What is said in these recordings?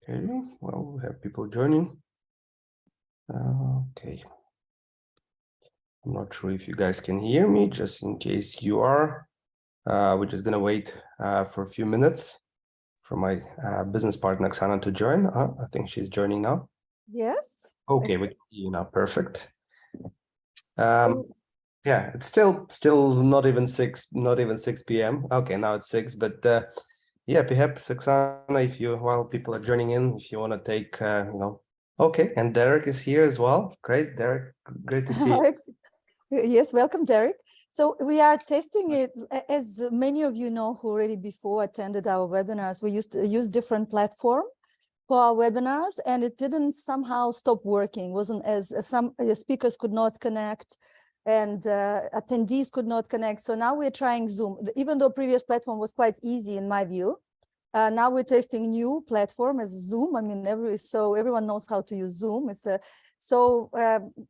Okay, well, we have people joining. Okay. I'm not sure if you guys can hear me, just in case you are. We're just gonna wait for a few minutes for my business partner, Oksana, to join. I think she's joining now. Yes. Okay, we can see you now. Perfect. So, Yeah, it's still not even 6 p.m. Okay, now it's 6, but yeah, perhaps Oksana, if you, while people are joining in, if you want to take okay, and Derek is here as well. Great, Derek, great to see you. yes, welcome, Derek. So we are testing it, as many of you know who already before attended our webinars. We used to use different platform for our webinars, and it didn't somehow stop working. Wasn't as some speakers could not connect, and attendees could not connect. So now we're trying Zoom, even though previous platform was quite easy in my view. Now we're testing new platform as Zoom. I mean, so everyone knows how to use Zoom. It's a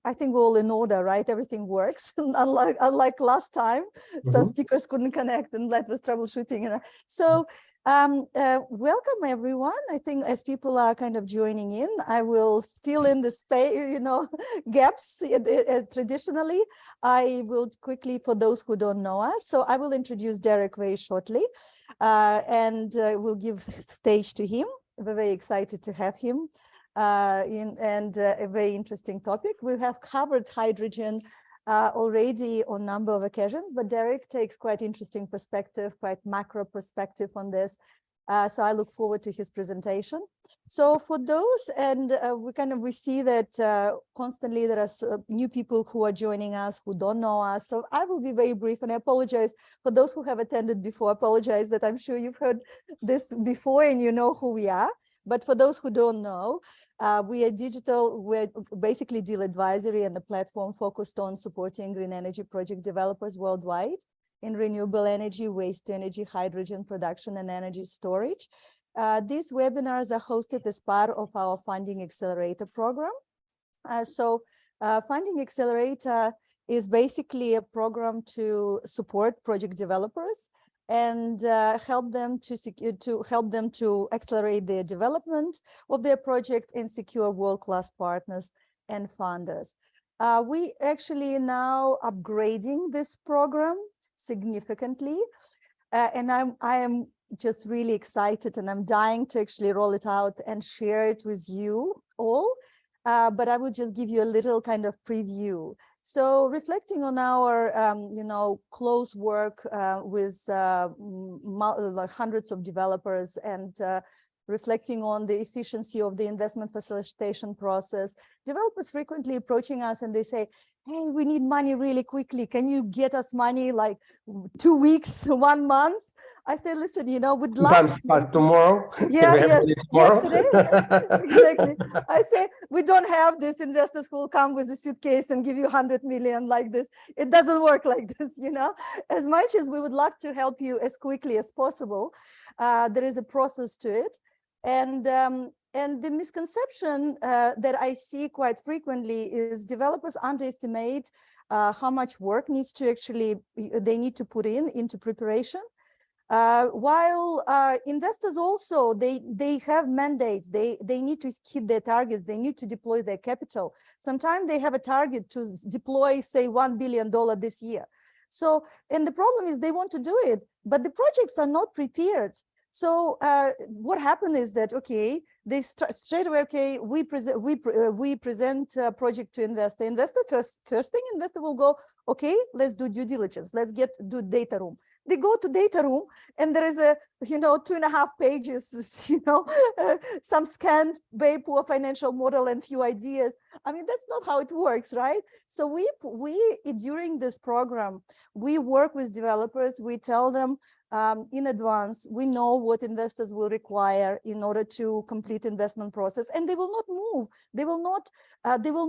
I think we're all in order, right? Everything works, unlike last time. Some speakers couldn't connect, and that was troubleshooting. So welcome everyone. I think as people are kind of joining in, I will fill in the space, gaps. Traditionally, I will quickly, for those who don't know us, so I will introduce Derek very shortly, and we'll give stage to him. We're very excited to have him. A very interesting topic. We have covered hydrogen already on a number of occasions, but Derek takes quite interesting perspective, quite macro perspective on this. So I look forward to his presentation. So for those, and we see that constantly there are new people who are joining us who don't know us. So I will be very brief, and I apologize for those who have attended before. I apologize that I'm sure you've heard this before and you know who we are. But for those who don't know, we're basically Deal Advisory and the platform focused on supporting green energy project developers worldwide in renewable energy, waste energy, hydrogen production, and energy storage. These webinars are hosted as part of our Funding Accelerator program. Funding Accelerator is basically a program to support project developers and help them to accelerate their development of their project and secure world-class partners and funders. We actually now upgrading this program significantly, and I am just really excited, and I'm dying to actually roll it out and share it with you all. But I will just give you a little kind of preview. So reflecting on our, close work with hundreds of developers, and reflecting on the efficiency of the investment facilitation process, developers frequently approaching us and they say, hey, we need money really quickly. Can you get us money like 2 weeks, 1 month? I say, listen, we'd love to. Tomorrow. Yeah, yes, yesterday. Tomorrow. Exactly. I say, we don't have this investors who will come with a suitcase and give you 100 million like this. It doesn't work like this, As much as we would love to help you as quickly as possible, there is a process to it. And the misconception that I see quite frequently is developers underestimate how much work they need to put into preparation. While investors also, they have mandates, they need to hit their targets, they need to deploy their capital. Sometimes they have a target to deploy, say, $1 billion this year. So, and the problem is they want to do it, but the projects are not prepared. So what happened is that, okay, they straight away, okay, we present a project to investor. Investor first thing, investor will go, okay, let's do due diligence. Let's do data room. They go to data room and there is 2.5 pages, some scanned, very poor financial model and few ideas. I mean, that's not how it works, right? So we during this program, we work with developers. We tell them in advance, we know what investors will require in order to complete investment process, and they will not move. They will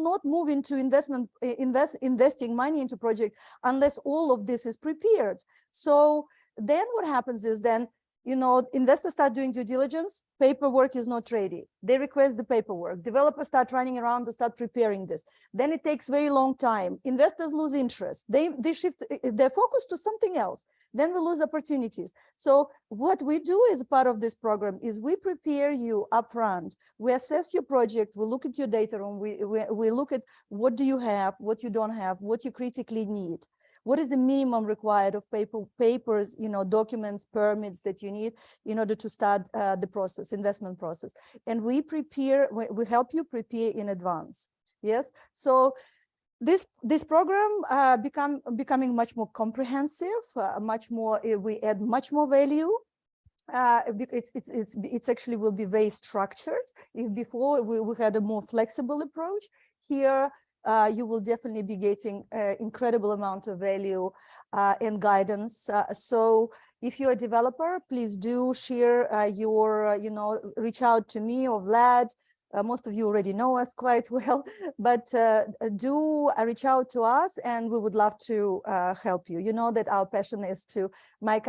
not move into investing money into project unless all of this is prepared. So then what happens is then you know, investors start doing due diligence, paperwork is not ready. They request the paperwork. Developers start running around to start preparing this. Then it takes very long time. Investors lose interest. They shift their focus to something else. Then we lose opportunities. So what we do as part of this program is we prepare you upfront. We assess your project. We look at your data room. We look at what do you have, what you don't have, what you critically need. What is the minimum required of papers, you know, documents, permits that you need in order to start the process, investment process. And we help you prepare in advance. Yes. So this program becoming much more comprehensive, much more, we add much more value. It's actually will be very structured. If before we had a more flexible approach, here you will definitely be getting incredible amount of value and guidance. So if you're a developer, please do share your, you know, reach out to me or Vlad. Most of you already know us quite well, but do reach out to us and we would love to help you. You know that our passion is to make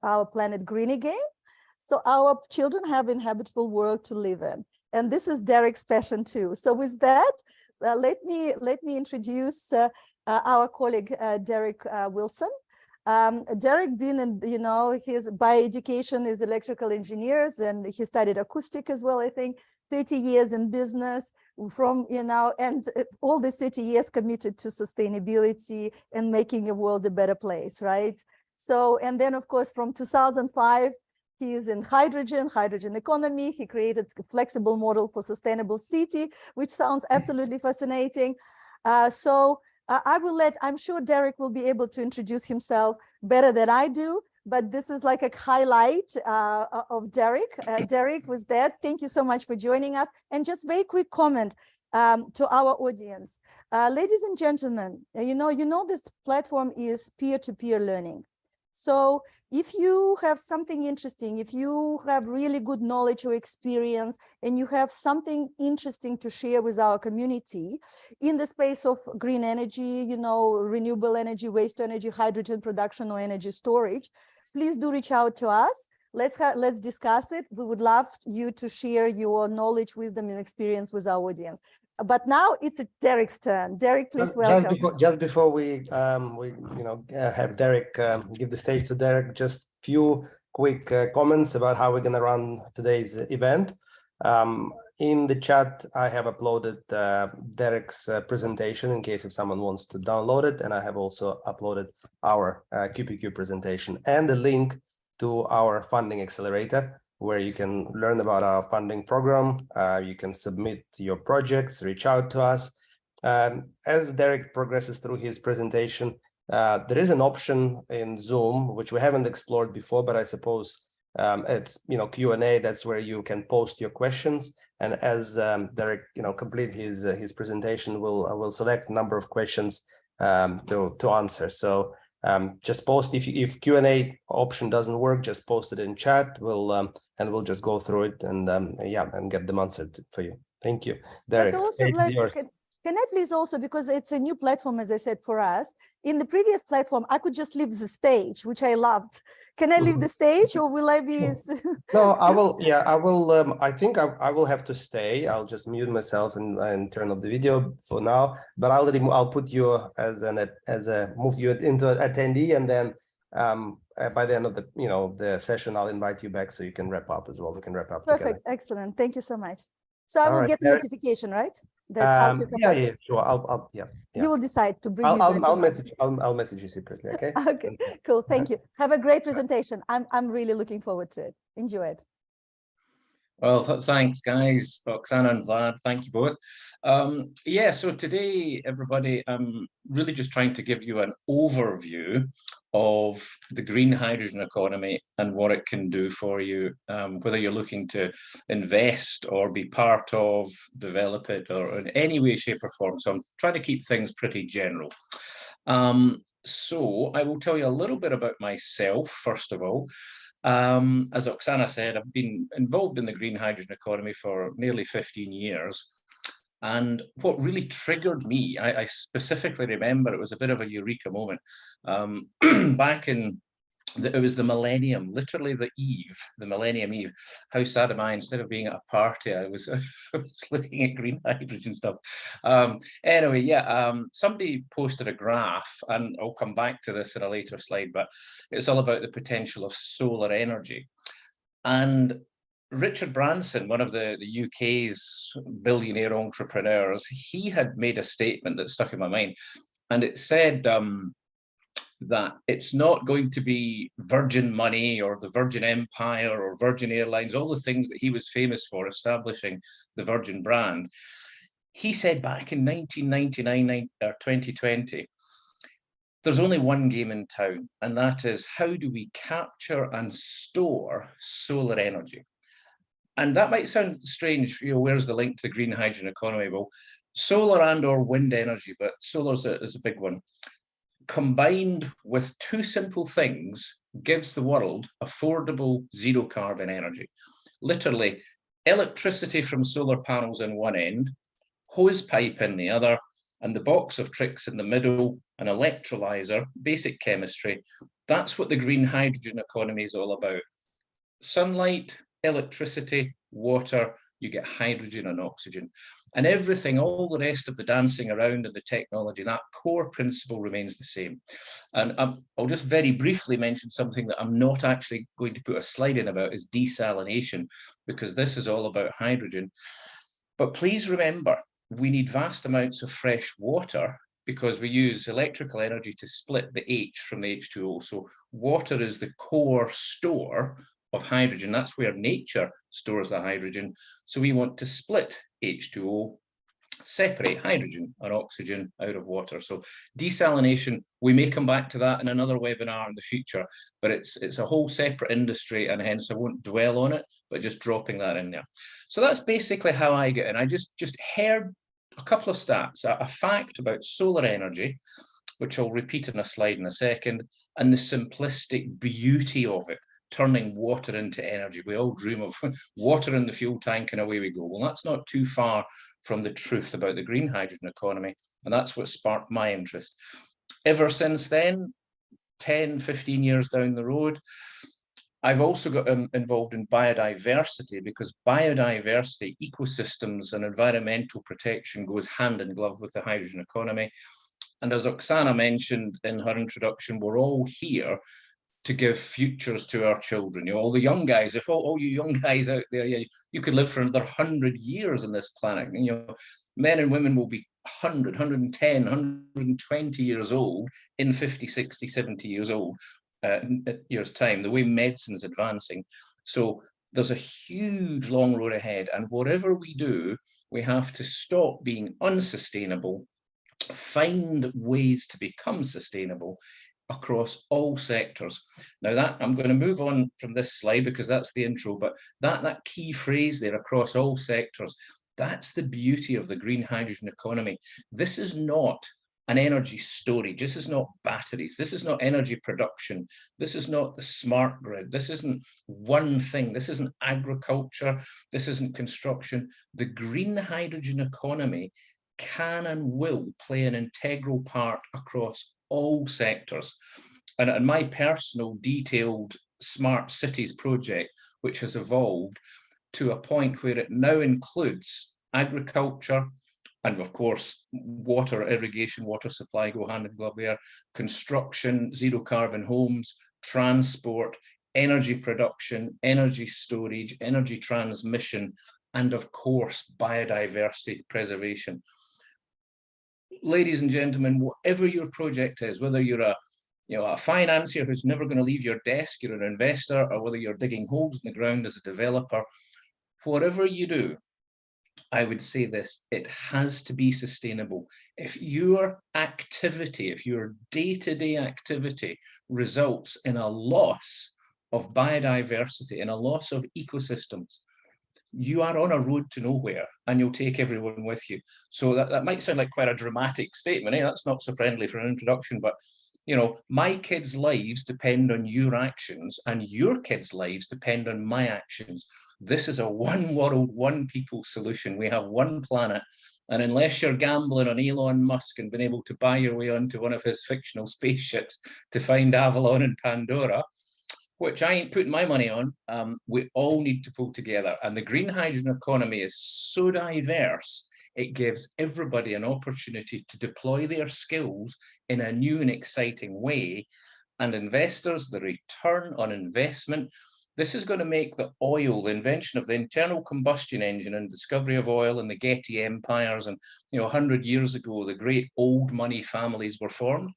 our planet green again. So our children have an habitable world to live in. And this is Derek's passion too. So with that, let me introduce our colleague, Derek Wilson. Derek been in, you know, his by education is electrical engineers and he studied acoustic as well, I think. 30 years in business from, you know, and all these 30 years committed to sustainability and making the world a better place, right? So, and then of course, from 2005, he is in hydrogen economy. He created a flexible model for sustainable city, which sounds absolutely fascinating. I'm sure Derek will be able to introduce himself better than I do, but this is like a highlight of Derek. Derek, with that, thank you so much for joining us. And just very quick comment to our audience. Ladies and gentlemen, you know this platform is peer-to-peer learning. So if you have something interesting, if you have really good knowledge or experience, and you have something interesting to share with our community in the space of green energy, you know, renewable energy, waste energy, hydrogen production, or energy storage, please do reach out to us. Let's discuss it. We would love you to share your knowledge, wisdom, and experience with our audience. But now it's Derek's turn. Derek, please welcome. Just before we have Derek give the stage to Derek, just few quick comments about how we're going to run today's event. In the chat, I have uploaded Derek's presentation in case if someone wants to download it, and I have also uploaded our QPQ presentation and a link to our funding accelerator, where you can learn about our funding program. You can submit your projects, reach out to us. As Derek progresses through his presentation, there is an option in Zoom, which we haven't explored before, but I suppose it's, you know, Q&A. That's where you can post your questions. And as Derek, you know, complete his presentation, we'll select a number of questions to answer. So just post if Q&A option doesn't work, just post it in chat. We'll just go through it and and get them answered for you. Thank you, Derek. But also, can I please also, because it's a new platform, as I said, for us. In the previous platform, I could just leave the stage, which I loved. Can I leave the stage, or will I be? No, I will. Yeah, I will. I think I will have to stay. I'll just mute myself and turn off the video for now. But I'll put you move you into an attendee, and then by the end of the session, I'll invite you back so you can wrap up as well. We can wrap up Perfect. together. Excellent. Thank you so much. So I will get the notification, right? That how to come back. Yeah, sure. I'll You will decide to bring me back. back. I'll message you separately. Okay. Okay. Cool. Thank you. Have a great presentation. I'm really looking forward to it. Enjoy it. Well, thanks, guys. Oksana and Vlad, thank you both. So today, everybody, I'm really just trying to give you an overview of the green hydrogen economy and what it can do for you, whether you're looking to invest or be part of, develop it, or in any way, shape, or form. So I'm trying to keep things pretty general. So I will tell you a little bit about myself, first of all. As Oksana said, I've been involved in the green hydrogen economy for nearly 15 years. And what really triggered me, I specifically remember it was a bit of a eureka moment. Back in it was the millennium, literally the millennium eve. How sad am I? Instead of being at a party, I was, I was looking at green hydrogen stuff. Anyway, yeah, somebody posted a graph, and I'll come back to this in a later slide, but it's all about the potential of solar energy. And Richard Branson, one of the UK's billionaire entrepreneurs, he had made a statement that stuck in my mind, and it said, that it's not going to be Virgin Money or the Virgin Empire or Virgin Airlines, all the things that he was famous for establishing the Virgin brand. He said back in 1999 or 2020, there's only one game in town, and that is how do we capture and store solar energy? And that might sound strange, where's the link to the green hydrogen economy? Well, solar and or wind energy, but solar is a big one, combined with two simple things, gives the world affordable zero carbon energy. Literally, electricity from solar panels in one end, hose pipe in the other, and the box of tricks in the middle, an electrolyzer, basic chemistry. That's what the green hydrogen economy is all about. Sunlight, electricity, water, you get hydrogen and oxygen. And everything, all the rest of the dancing around and the technology, that core principle remains the same. And I'll just very briefly mention something that I'm not actually going to put a slide in about, is desalination, because this is all about hydrogen. But please remember, we need vast amounts of fresh water because we use electrical energy to split the H from the H2O. So water is the core store of hydrogen. That's where nature stores the hydrogen. So we want to split H2O, separate hydrogen and oxygen out of water. So desalination, we may come back to that in another webinar in the future, but it's a whole separate industry, and hence I won't dwell on it, but just dropping that in there. So that's basically how I get in. I just heard a couple of stats, a fact about solar energy, which I'll repeat in a slide in a second, and the simplistic beauty of it, turning water into energy. We all dream of water in the fuel tank and away we go. Well, that's not too far from the truth about the green hydrogen economy, and that's what sparked my interest. Ever since then, 10, 15 years down the road, I've also got involved in biodiversity, because biodiversity, ecosystems and environmental protection goes hand in glove with the hydrogen economy. And as Oksana mentioned in her introduction, we're all here to give futures to our children. All the young guys, if all you young guys out there, you could live for another 100 years on this planet. Men and women will be 100, 110, 120 years old in 50, 60, 70 years old. Years time, the way medicine is advancing. So there's a huge long road ahead, and whatever we do, we have to stop being unsustainable, find ways to become sustainable across all sectors. Now that I'm going to move on from this slide because that's the intro, but that key phrase there, across all sectors, that's the beauty of the green hydrogen economy. This is not an energy storage. This is not batteries. This is not energy production. This is not the smart grid. This isn't one thing. This isn't agriculture. This isn't construction. The green hydrogen economy can and will play an integral part across all sectors. And my personal detailed smart cities project, which has evolved to a point where it now includes agriculture, and of course, water, irrigation, water supply go hand in glove there, construction, zero carbon homes, transport, energy production, energy storage, energy transmission, and of course, biodiversity preservation. Ladies and gentlemen, whatever your project is, whether you're a financier who's never going to leave your desk, you're an investor, or whether you're digging holes in the ground as a developer, whatever you do, I would say this, it has to be sustainable. If your activity, if your day-to-day activity results in a loss of biodiversity and a loss of ecosystems, you are on a road to nowhere, and you'll take everyone with you. So that might sound like quite a dramatic statement. That's not so friendly for an introduction, but my kids' lives depend on your actions, and your kids' lives depend on my actions. This is a one world, one people solution. We have one planet, and unless you're gambling on Elon Musk and been able to buy your way onto one of his fictional spaceships to find Avalon and Pandora, which I ain't putting my money on, we all need to pull together. And the green hydrogen economy is so diverse, it gives everybody an opportunity to deploy their skills in a new and exciting way. And investors, the return on investment, this is going to make the oil, the invention of the internal combustion engine and discovery of oil and the Getty empires, and 100 years ago, the great old money families were formed.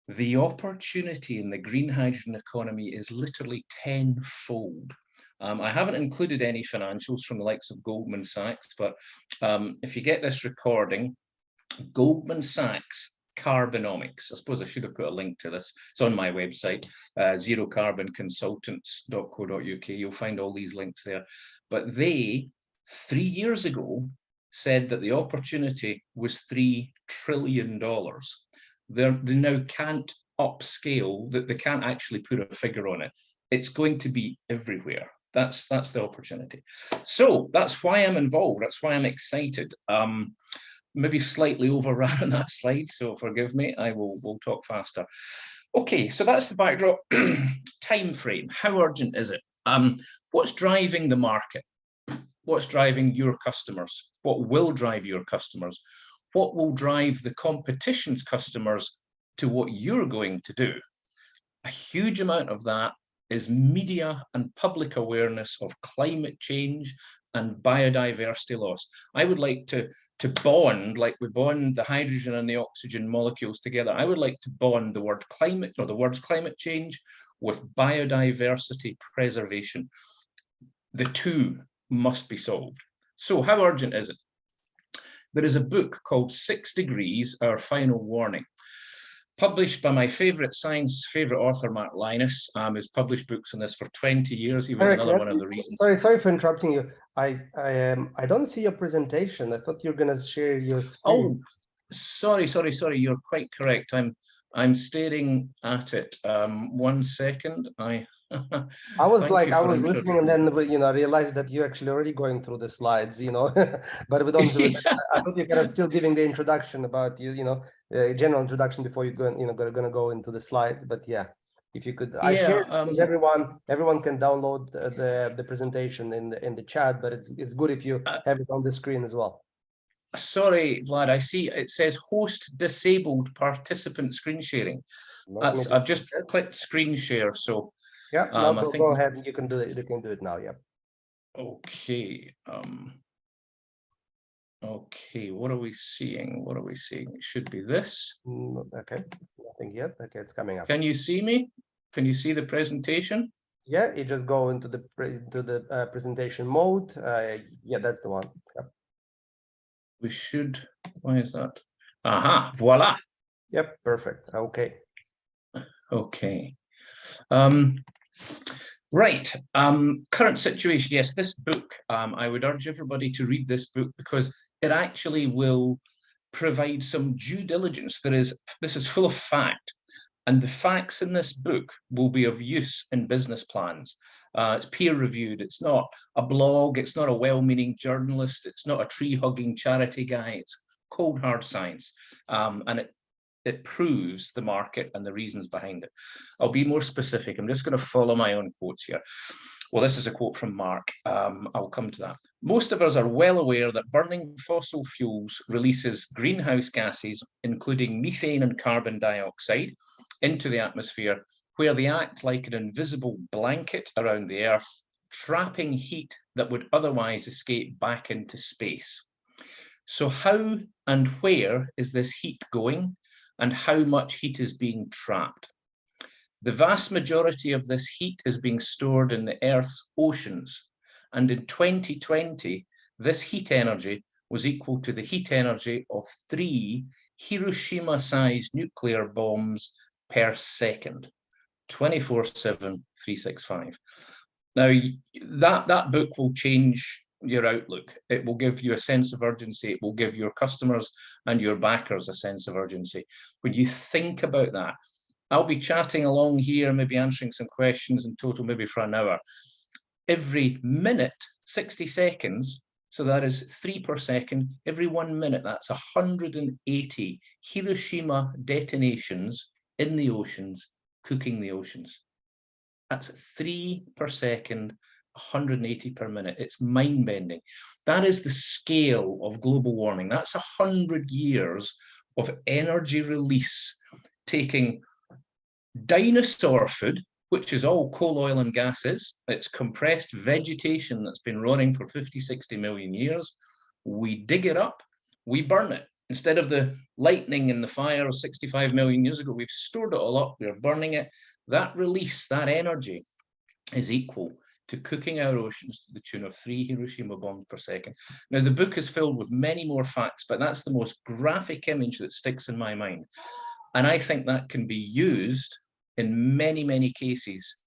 The opportunity in the green hydrogen economy is literally tenfold. I haven't included any financials from the likes of Goldman Sachs, but if you get this recording, Goldman Sachs Carbonomics. I suppose I should have put a link to this. It's on my website, zerocarbonconsultants.co.uk. You'll find all these links there. But they, 3 years ago, said that the opportunity was $3 trillion. They now can't upscale, that they can't actually put a figure on it. It's going to be everywhere. That's the opportunity. So that's why I'm involved. That's why I'm excited. Maybe slightly overran on that slide, so forgive me. We'll talk faster. Okay, so that's the backdrop. Time frame. How urgent is it? What's driving the market? What's driving your customers? What will drive your customers? What will drive the competition's customers to what you're going to do? A huge amount of that is media and public awareness of climate change and biodiversity loss. I would like to bond, like we bond the hydrogen and the oxygen molecules together. I would like to bond the word climate, or the words climate change, with biodiversity preservation. The two must be solved. So how urgent is it? There is a book called 6 Degrees, Our Final Warning, published by my favorite author, Mark Lynas, who's published books on this for 20 years. He was another one of the reasons. Sorry for interrupting you. I don't see your presentation. I thought you were going to share your screen. Oh, sorry. You're quite correct. I'm staring at it. 1 second. I was listening, and then I realized that you actually already going through the slides, but we don't. I thought you're kind of still giving the introduction about general introduction before you go, going to go into the slides. But yeah, if you could, I share with everyone can download the presentation in the chat, but it's good if you have it on the screen as well. Sorry, Vlad, I see it says host disabled participant screen sharing. I've just clicked screen share, so. Yeah, go ahead. You can do it. You can do it now. Yeah. Okay. Okay. What are we seeing? It should be this. Okay. Nothing yet. Okay, it's coming up. Can you see me? Can you see the presentation? Yeah. You just go into the presentation mode. Yeah, that's the one. Yep. We should. Why is that? Aha. Voila. Yep. Perfect. Okay. Okay. Right, current situation. Yes, this book, I would urge everybody to read this book because it actually will provide some due diligence. This is full of fact, and the facts in this book will be of use in business plans. It's peer reviewed. It's not a blog. It's not a well-meaning journalist. It's not a tree-hugging charity guy. It's cold hard science, and it proves the market and the reasons behind it. I'll be more specific. I'm just going to follow my own quotes here. Well, this is a quote from Mark. I'll come to that. Most of us are well aware that burning fossil fuels releases greenhouse gases, including methane and carbon dioxide, into the atmosphere, where they act like an invisible blanket around the Earth, trapping heat that would otherwise escape back into space. So how and where is this heat going? And how much heat is being trapped? The vast majority of this heat is being stored in the Earth's oceans. And in 2020, this heat energy was equal to the heat energy of 3 Hiroshima-sized nuclear bombs per second, 24/7, 365. Now, that book will change your outlook. It will give you a sense of urgency. It will give your customers and your backers a sense of urgency. When you think about that, I'll be chatting along here, maybe answering some questions in total, maybe for an hour. Every minute, 60 seconds, so that is 3 per second. Every 1 minute, that's 180 Hiroshima detonations in the oceans, cooking the oceans. That's 3 per second, 180 per minute. It's mind-bending. That is the scale of global warming. That's 100 years of energy release, taking dinosaur food, which is all coal, oil, and gases. It's compressed vegetation that's been running for 50, 60 million years. We dig it up, we burn it. Instead of the lightning and the fire of 65 million years ago, we've stored it all up, we're burning it. That release, that energy is equal to cooking our oceans to the tune of 3 Hiroshima bombs per second. Now, the book is filled with many more facts, but that's the most graphic image that sticks in my mind. And I think that can be used in many, many cases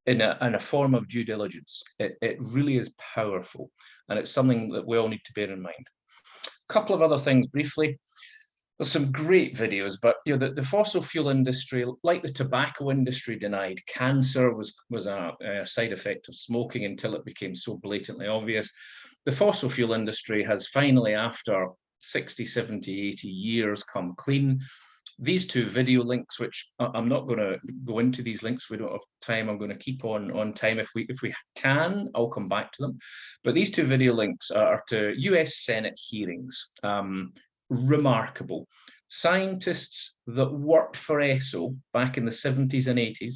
in a form of due diligence. It really is powerful, and it's something that we all need to bear in mind. A couple of other things briefly. There's some great videos, but the fossil fuel industry, like the tobacco industry, denied cancer was a side effect of smoking until it became so blatantly obvious. The fossil fuel industry has finally, after 60, 70, 80 years, come clean. These two video links, which I'm not going to go into these links, we don't have time. I'm going to keep on time. If we can, I'll come back to them. But these two video links are to US Senate hearings. Remarkable. Scientists that worked for ESO back in the 70s and 80s,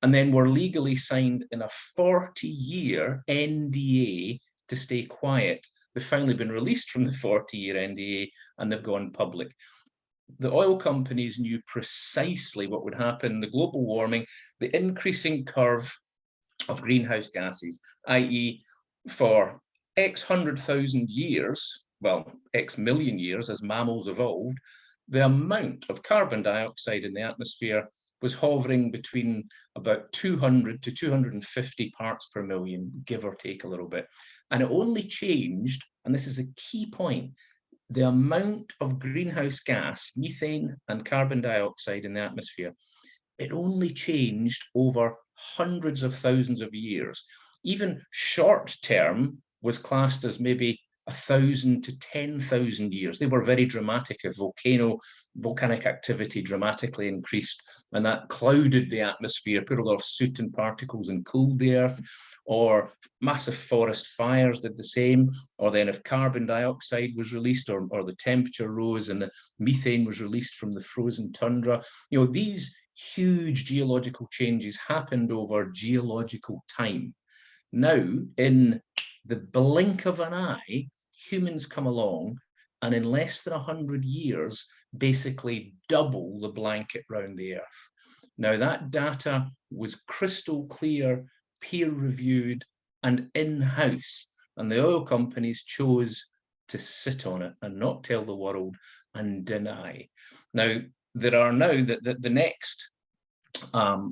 and then were legally signed in a 40-year NDA to stay quiet. They've finally been released from the 40-year NDA, and they've gone public. The oil companies knew precisely what would happen, the global warming, the increasing curve of greenhouse gases, i.e. for X 100,000 years, well, X million years as mammals evolved, the amount of carbon dioxide in the atmosphere was hovering between about 200 to 250 parts per million, give or take a little bit. And it only changed, and this is a key point, the amount of greenhouse gas, methane and carbon dioxide in the atmosphere, it only changed over hundreds of thousands of years. Even short term was classed as maybe 1,000 to 10,000 years. They were very dramatic. If volcanic activity dramatically increased, and that clouded the atmosphere, put a lot of soot and particles and cooled the earth, or massive forest fires did the same, or then if carbon dioxide was released, or the temperature rose and the methane was released from the frozen tundra. These huge geological changes happened over geological time. Now, in the blink of an eye, humans come along and in less than 100 years, basically double the blanket round the earth. Now, that data was crystal clear, peer-reviewed, and in-house, and the oil companies chose to sit on it and not tell the world and deny. Now, there are now the next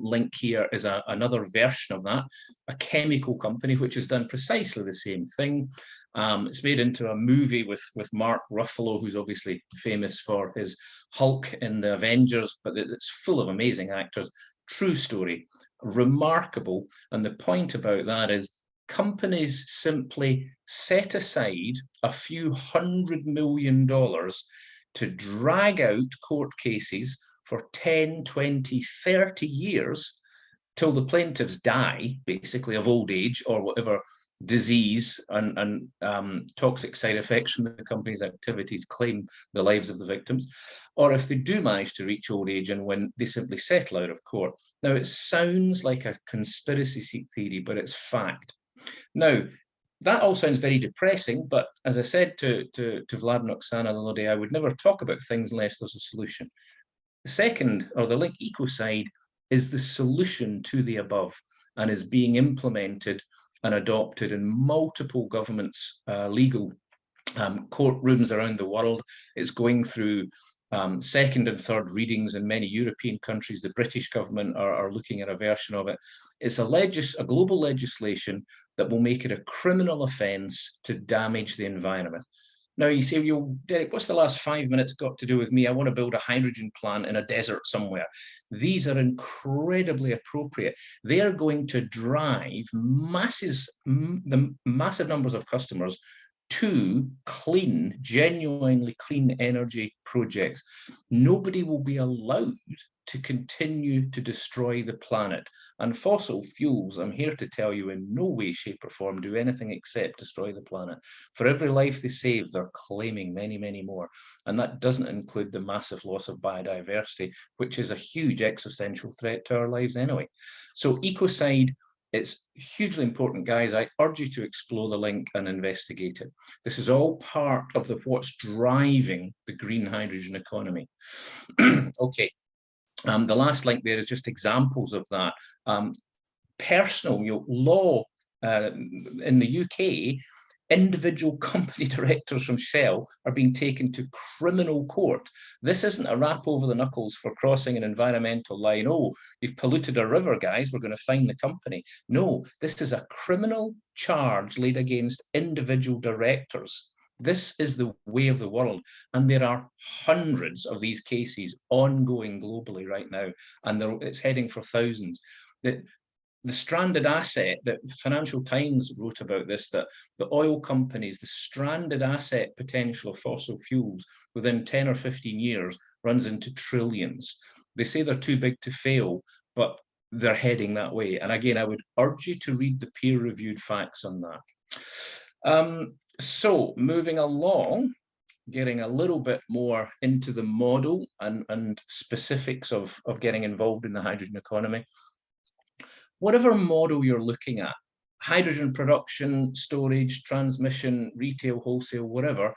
link here is another version of that, a chemical company which has done precisely the same thing. It's made into a movie with Mark Ruffalo, who's obviously famous for his Hulk in the Avengers, but it's full of amazing actors. True story, remarkable. And the point about that is companies simply set aside a few $100 million to drag out court cases for 10, 20, 30 years till the plaintiffs die, basically of old age or whatever disease and toxic side effects from the company's activities claim the lives of the victims, or if they do manage to reach old age and when they simply settle out of court. Now, it sounds like a conspiracy theory, but it's fact. Now, that all sounds very depressing, but as I said to Vlad and Oksana the other day, I would never talk about things unless there's a solution. The second, or the Link Eco side, is the solution to the above and is being implemented and adopted in multiple governments' legal courtrooms around the world. It's going through second and third readings in many European countries. The British government are looking at a version of it. It's a global legislation that will make it a criminal offence to damage the environment. Now you say, Derek, what's the last 5 minutes got to do with me? I want to build a hydrogen plant in a desert somewhere. These are incredibly appropriate. They are going to drive the massive numbers of customers to clean, genuinely clean energy projects. Nobody will be allowed to continue to destroy the planet. And fossil fuels, I'm here to tell you, in no way, shape, or form do anything except destroy the planet. For every life they save, they're claiming many, many more. And that doesn't include the massive loss of biodiversity, which is a huge existential threat to our lives anyway. So ecocide, it's hugely important, guys. I urge you to explore the link and investigate it. This is all part of what's driving the green hydrogen economy. Okay. The last link there is just examples of that. Personal law in the UK, individual company directors from Shell are being taken to criminal court. This isn't a rap over the knuckles for crossing an environmental line. Oh, you've polluted a river, guys, we're going to fine the company. No, this is a criminal charge laid against individual directors. This is the way of the world. And there are hundreds of these cases ongoing globally right now. And it's heading for thousands. The stranded asset, that Financial Times wrote about this, that the oil companies, the stranded asset potential of fossil fuels within 10 or 15 years runs into trillions. They say they're too big to fail, but they're heading that way. And again, I would urge you to read the peer-reviewed facts on that. So moving along, getting a little bit more into the model and specifics of getting involved in the hydrogen economy. Whatever model you're looking at, hydrogen production, storage, transmission, retail, wholesale, whatever,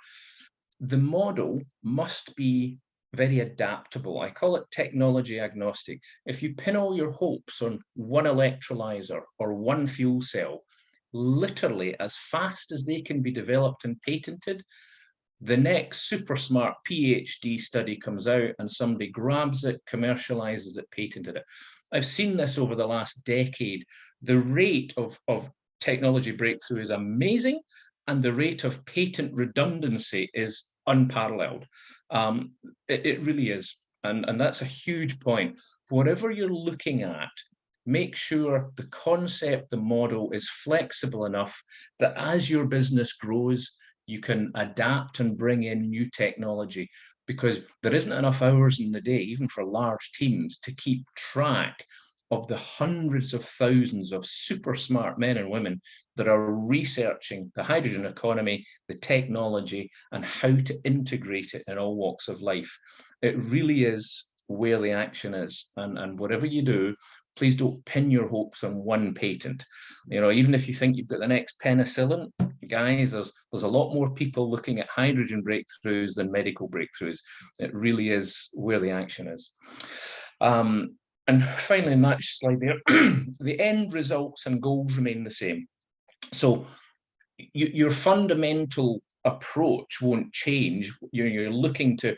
the model must be very adaptable. I call it technology agnostic. If you pin all your hopes on one electrolyzer or one fuel cell, literally as fast as they can be developed and patented, the next super smart PhD study comes out and somebody grabs it, commercializes it, patented it. I've seen this over the last decade. The rate of technology breakthrough is amazing, and the rate of patent redundancy is unparalleled. It really is, and that's a huge point. Whatever you're looking at, make sure the concept, the model is flexible enough that as your business grows, you can adapt and bring in new technology, because there isn't enough hours in the day, even for large teams, to keep track of the hundreds of thousands of super smart men and women that are researching the hydrogen economy, the technology, and how to integrate it in all walks of life. It really is where the action is. And whatever you do, please don't pin your hopes on one patent. You know, even if you think you've got the next penicillin, guys, there's a lot more people looking at hydrogen breakthroughs than medical breakthroughs. It really is where the action is. And finally, in that slide there, the end results and goals remain the same. So your fundamental approach won't change. You're looking to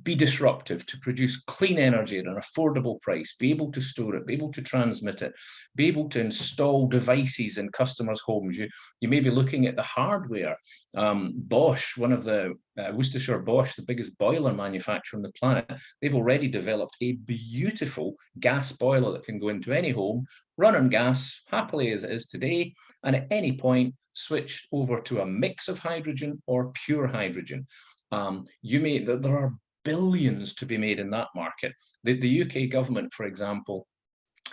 be disruptive, to produce clean energy at an affordable price, be able to store it, be able to transmit it, be able to install devices in customers' homes. You may be looking at the hardware. Bosch, one of the Worcestershire Bosch, the biggest boiler manufacturer on the planet, they've already developed a beautiful gas boiler that can go into any home, run on gas happily as it is today, and at any point switch over to a mix of hydrogen or pure hydrogen. There are billions to be made in that market. The UK government, for example,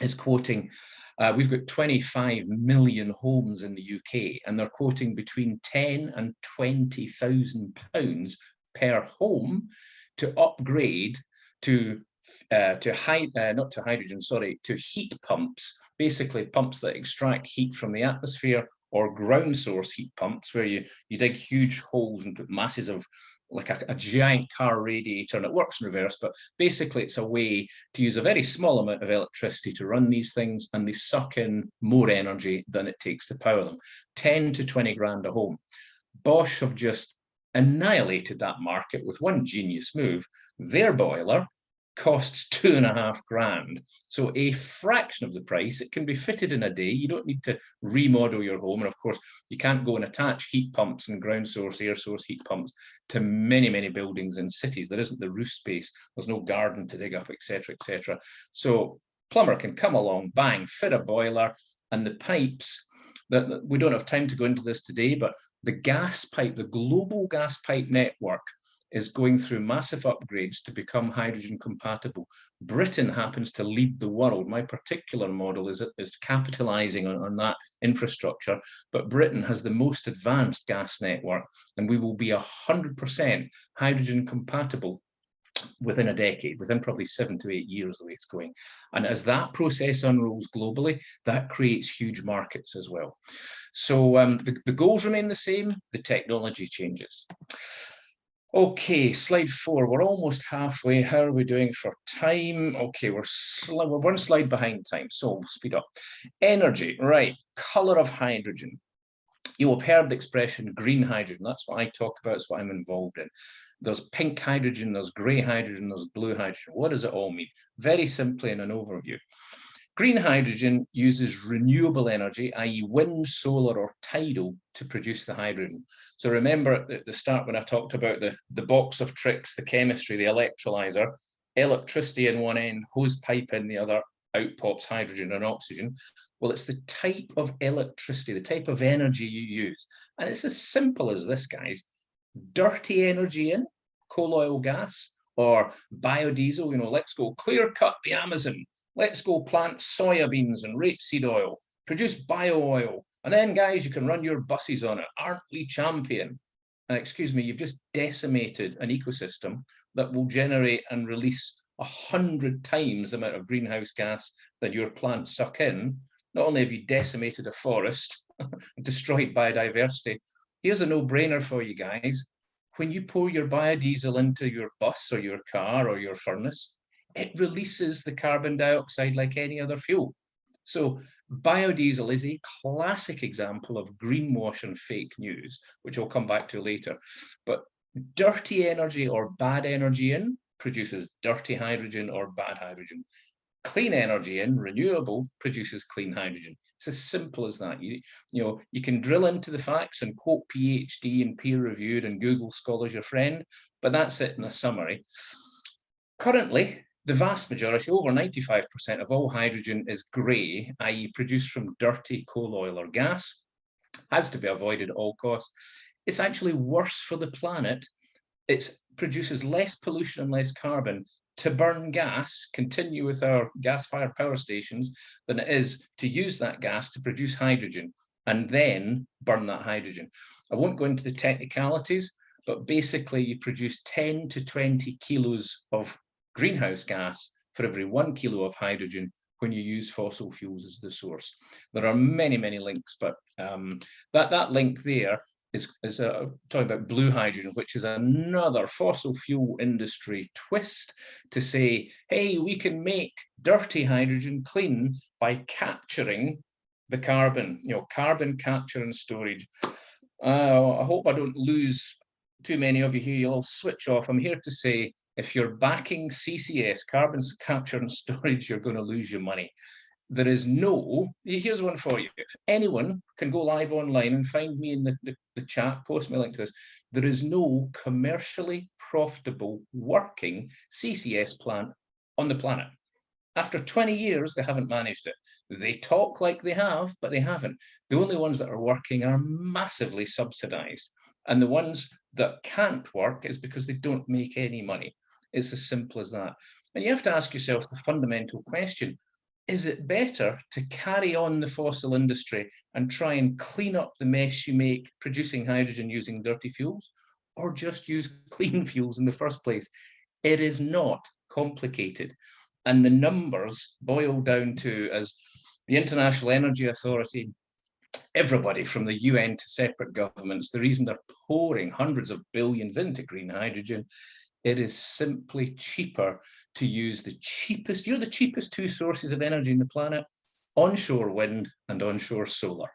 is quoting, we've got 25 million homes in the UK, and they're quoting between 10 and 20,000 pounds per home to upgrade to heat pumps, basically pumps that extract heat from the atmosphere, or ground source heat pumps, where you dig huge holes and put masses of, like a giant car radiator, and it works in reverse, but basically it's a way to use a very small amount of electricity to run these things, and they suck in more energy than it takes to power them. 10 to 20 grand a home. Bosch have just annihilated that market with one genius move. Their boiler costs 2.5 grand. So a fraction of the price. It can be fitted in a day. You don't need to remodel your home. And of course, you can't go and attach heat pumps and ground source, air source heat pumps to many, many buildings in cities. There isn't the roof space. There's no garden to dig up, etc., etc. So plumber can come along, bang, fit a boiler, and the pipes, that we don't have time to go into this today, but the gas pipe, the global gas pipe network is going through massive upgrades to become hydrogen compatible. Britain happens to lead the world. My particular model is capitalizing on that infrastructure, but Britain has the most advanced gas network, and we will be 100% hydrogen compatible within a decade, within probably 7 to 8 years, the way it's going. And as that process unrolls globally, that creates huge markets as well. So the goals remain the same, the technology changes. Okay, slide 4. We're almost halfway. How are we doing for time? Okay, we're one slide behind time, so we'll speed up. Energy, right, color of hydrogen. You'll have heard the expression green hydrogen. That's what I talk about, it's what I'm involved in. There's pink hydrogen, there's gray hydrogen, there's blue hydrogen. What does it all mean? Very simply in an overview. Green hydrogen uses renewable energy, i.e. wind, solar or tidal, to produce the hydrogen. So remember at the start when I talked about the box of tricks, the chemistry, the electrolyzer, electricity in one end, hose pipe in the other, out pops hydrogen and oxygen. Well, it's the type of electricity, the type of energy you use. And it's as simple as this, guys. Dirty energy in, coal oil gas, or biodiesel, you know, let's go clear cut the Amazon. Let's go plant soybeans and rapeseed oil, produce bio oil, and then, guys, you can run your buses on it. Aren't we champion? Excuse me, you've just decimated an ecosystem that will generate and release 100 times the amount of greenhouse gas that your plants suck in. Not only have you decimated a forest, destroyed biodiversity, here's a no-brainer for you guys. When you pour your biodiesel into your bus or your car or your furnace, it releases the carbon dioxide like any other fuel. So biodiesel is a classic example of greenwash and fake news, which I'll come back to later. But dirty energy or bad energy in produces dirty hydrogen or bad hydrogen. Clean energy in, renewable, produces clean hydrogen. It's as simple as that. You know, you can drill into the facts and quote PhD and peer-reviewed and Google Scholar's your friend, but that's it in a summary. Currently, the vast majority, over 95% of all hydrogen is grey, i.e. produced from dirty coal oil or gas, has to be avoided at all costs. It's actually worse for the planet. It produces less pollution and less carbon to burn gas, continue with our gas-fired power stations, than it is to use that gas to produce hydrogen and then burn that hydrogen. I won't go into the technicalities, but basically you produce 10 to 20 kilos of greenhouse gas for every 1 kilo of hydrogen when you use fossil fuels as the source. There are many, many links, but that link there is talking about blue hydrogen, which is another fossil fuel industry twist to say, hey, we can make dirty hydrogen clean by capturing the carbon, you know, carbon capture and storage. I hope I don't lose too many of you here. You'll all switch off. I'm here to say, if you're backing CCS, carbon capture and storage, you're going to lose your money. There is no, here's one for you. If anyone can go live online and find me in the chat, post me a link to this, there is no commercially profitable working CCS plant on the planet. After 20 years, they haven't managed it. They talk like they have, but they haven't. The only ones that are working are massively subsidized. And the ones that can't work is because they don't make any money. It's as simple as that. And you have to ask yourself the fundamental question, is it better to carry on the fossil industry and try and clean up the mess you make producing hydrogen using dirty fuels, or just use clean fuels in the first place? It is not complicated. And the numbers boil down to, as the International Energy Authority, everybody from the UN to separate governments, the reason they're pouring hundreds of billions into green hydrogen, it is simply cheaper to use the cheapest, the cheapest two sources of energy in the planet, onshore wind and onshore solar.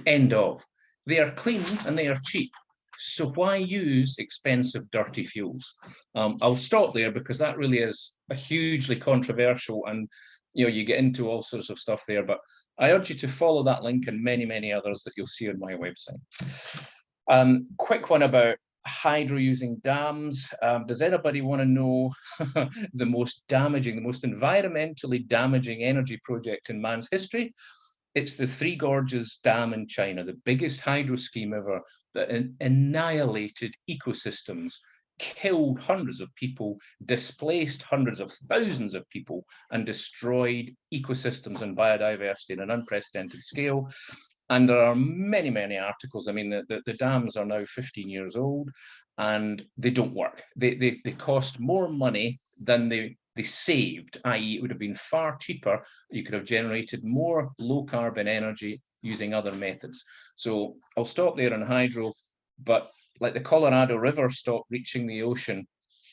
End of. They are clean and they are cheap. So why use expensive, dirty fuels? I'll stop there because that really is a hugely controversial, and you get into all sorts of stuff there, but I urge you to follow that link and many, many others that you'll see on my website. Quick one about hydro using dams. Does anybody want to know the most damaging, the most environmentally damaging energy project in man's history? It's the Three Gorges Dam in China, the biggest hydro scheme ever that annihilated ecosystems, killed hundreds of people, displaced hundreds of thousands of people, and destroyed ecosystems and biodiversity in an unprecedented scale. And there are many, many articles. I mean, the dams are now 15 years old and they don't work. They cost more money than they saved, i.e. it would have been far cheaper. You could have generated more low carbon energy using other methods. So I'll stop there on hydro, but like the Colorado River stopped reaching the ocean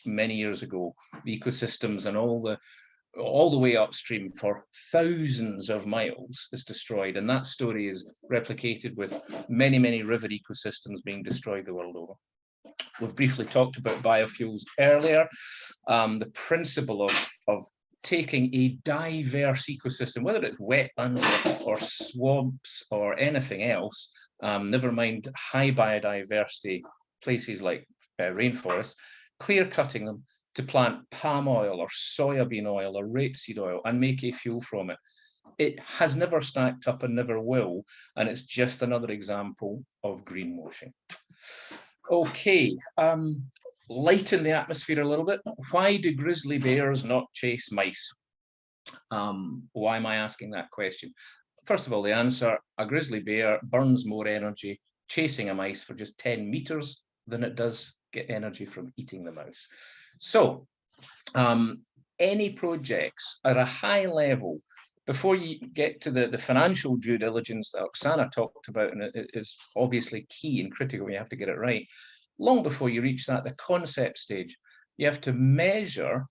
many years ago, the ecosystems and all the way upstream for thousands of miles is destroyed. And that story is replicated with many, many river ecosystems being destroyed the world over. We've briefly talked about biofuels earlier. The principle of taking a diverse ecosystem, whether it's wetlands or swamps or anything else, never mind high biodiversity places like rainforests, clear cutting them to plant palm oil or soybean oil or rapeseed oil and make a fuel from it. It has never stacked up and never will, and it's just another example of greenwashing. Okay, lighten the atmosphere a little bit. Why do grizzly bears not chase mice? Why am I asking that question? First of all, the answer, a grizzly bear burns more energy chasing a mice for just 10 meters than it does get energy from eating the mouse. So any projects at a high level, before you get to the financial due diligence that Oksana talked about, and it is obviously key and critical, you have to get it right. Long before you reach that, the concept stage, you have to measure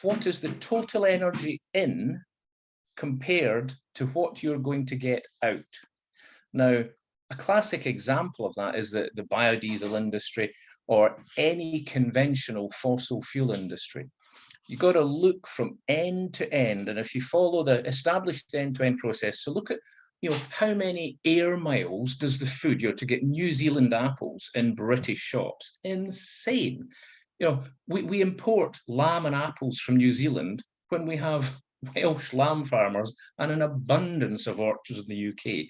what is the total energy in compared to what you're going to get out. Now, a classic example of that is the biodiesel industry or any conventional fossil fuel industry. You've got to look from end to end, and if you follow the established end-to-end process, so look at, you know, how many air miles does the food, you know, to get New Zealand apples in British shops? Insane. You know, we import lamb and apples from New Zealand when we have Welsh lamb farmers and an abundance of orchards in the UK.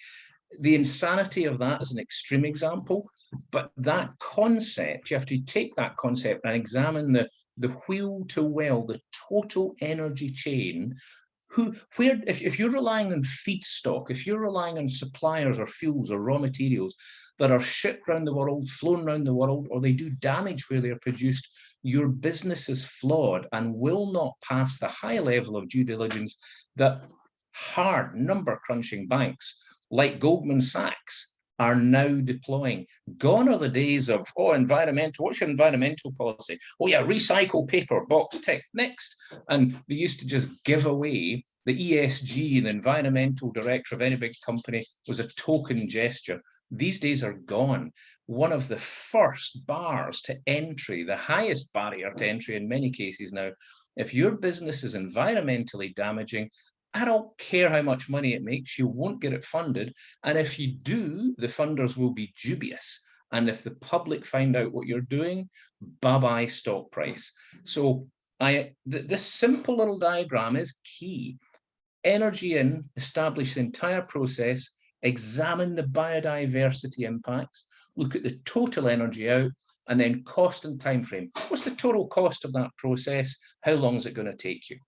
The insanity of that is an extreme example, but that concept, you have to take that concept and examine the wheel to well, the total energy chain. If you're relying on feedstock, if you're relying on suppliers or fuels or raw materials that are shipped around the world, flown around the world, or they do damage where they're produced, your business is flawed and will not pass the high level of due diligence that hard number crunching banks like Goldman Sachs are now deploying. Gone are the days of, oh, environmental, what's your environmental policy? Oh yeah, recycle paper, box tick, next. And they used to just give away the ESG, the environmental director of any big company, was a token gesture. These days are gone. One of the first bars to entry, the highest barrier to entry in many cases now, if your business is environmentally damaging, I don't care how much money it makes, you won't get it funded. And if you do, the funders will be dubious. And if the public find out what you're doing, bye-bye stock price. So this simple little diagram is key. Energy in, establish the entire process, examine the biodiversity impacts, look at the total energy out, and then cost and time frame. What's the total cost of that process? How long is it going to take you?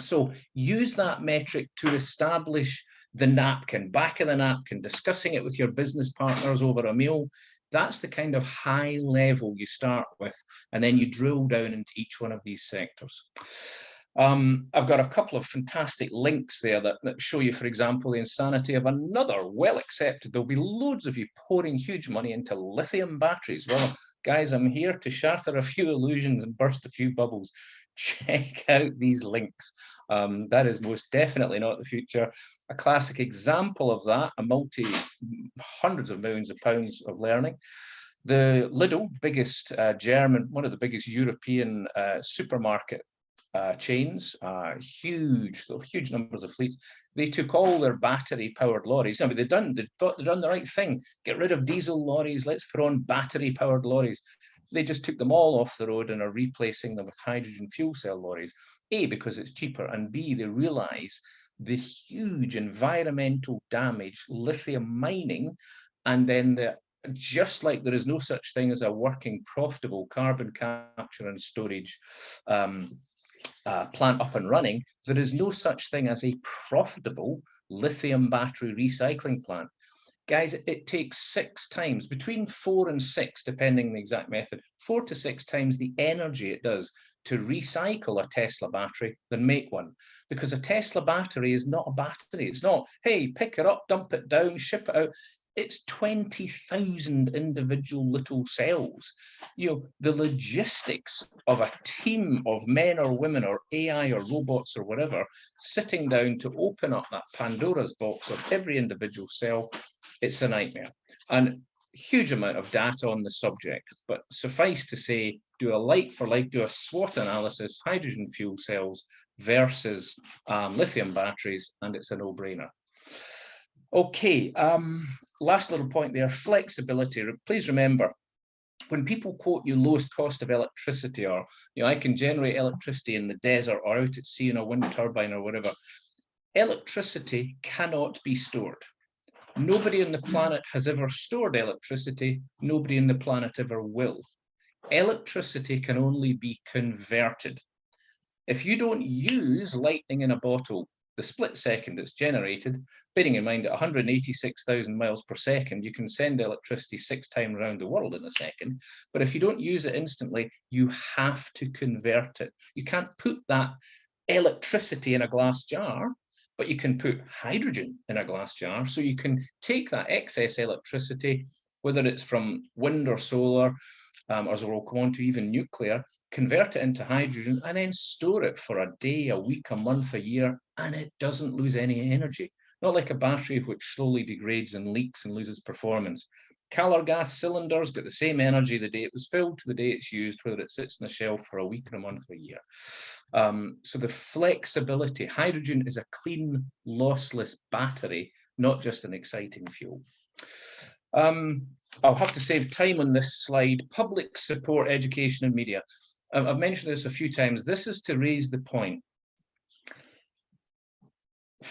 So use that metric to establish the napkin, back of the napkin, discussing it with your business partners over a meal. That's the kind of high level you start with, and then you drill down into each one of these sectors. I've got a couple of fantastic links there that show you, for example, the insanity of another well accepted. There'll be loads of you pouring huge money into lithium batteries. Well, guys, I'm here to shatter a few illusions and burst a few bubbles. Check out these links. That is most definitely not the future. A classic example of that, hundreds of millions of pounds of learning. The Lidl, biggest German, one of the biggest European supermarket chains, huge numbers of fleets. They took all their battery-powered lorries. I mean, they thought they'd done the right thing. Get rid of diesel lorries. Let's put on battery-powered lorries. They just took them all off the road and are replacing them with hydrogen fuel cell lorries. A, because it's cheaper, and B, they realize the huge environmental damage lithium mining and then the just like there is no such thing as a working, profitable carbon capture and storage plant up and running, there is no such thing as a profitable lithium battery recycling plant. Guys, it takes 6 times, between 4 and 6, depending on the exact method, 4 to 6 times the energy it does to recycle a Tesla battery than make one. Because a Tesla battery is not a battery. It's not, hey, pick it up, dump it down, ship it out. It's 20,000 individual little cells. You know, the logistics of a team of men or women or AI or robots or whatever sitting down to open up that Pandora's box of every individual cell, it's a nightmare. And huge amount of data on the subject, but suffice to say, do a like for like, do a SWOT analysis, hydrogen fuel cells versus lithium batteries, and it's a no-brainer. Okay, last little point there, flexibility. Please remember, when people quote you lowest cost of electricity, or I can generate electricity in the desert or out at sea in a wind turbine or whatever, electricity cannot be stored. Nobody on the planet has ever stored electricity. Nobody on the planet ever will. Electricity can only be converted. If you don't use lightning in a bottle, the split second it's generated, bearing in mind at 186,000 miles per second, you can send electricity 6 times around the world in a second. But if you don't use it instantly, you have to convert it. You can't put that electricity in a glass jar, but you can put hydrogen in a glass jar. So you can take that excess electricity, whether it's from wind or solar, or as we'll come on to even nuclear, convert it into hydrogen and then store it for a day, a week, a month, a year, and it doesn't lose any energy. Not like a battery which slowly degrades and leaks and loses performance. Calor gas cylinders got the same energy the day it was filled to the day it's used, whether it sits on the shelf for a week or a month or a year. So the flexibility, hydrogen is a clean, lossless battery, not just an exciting fuel. I'll have to save time on this slide. Public support, education and media. I've mentioned this a few times. This is to raise the point.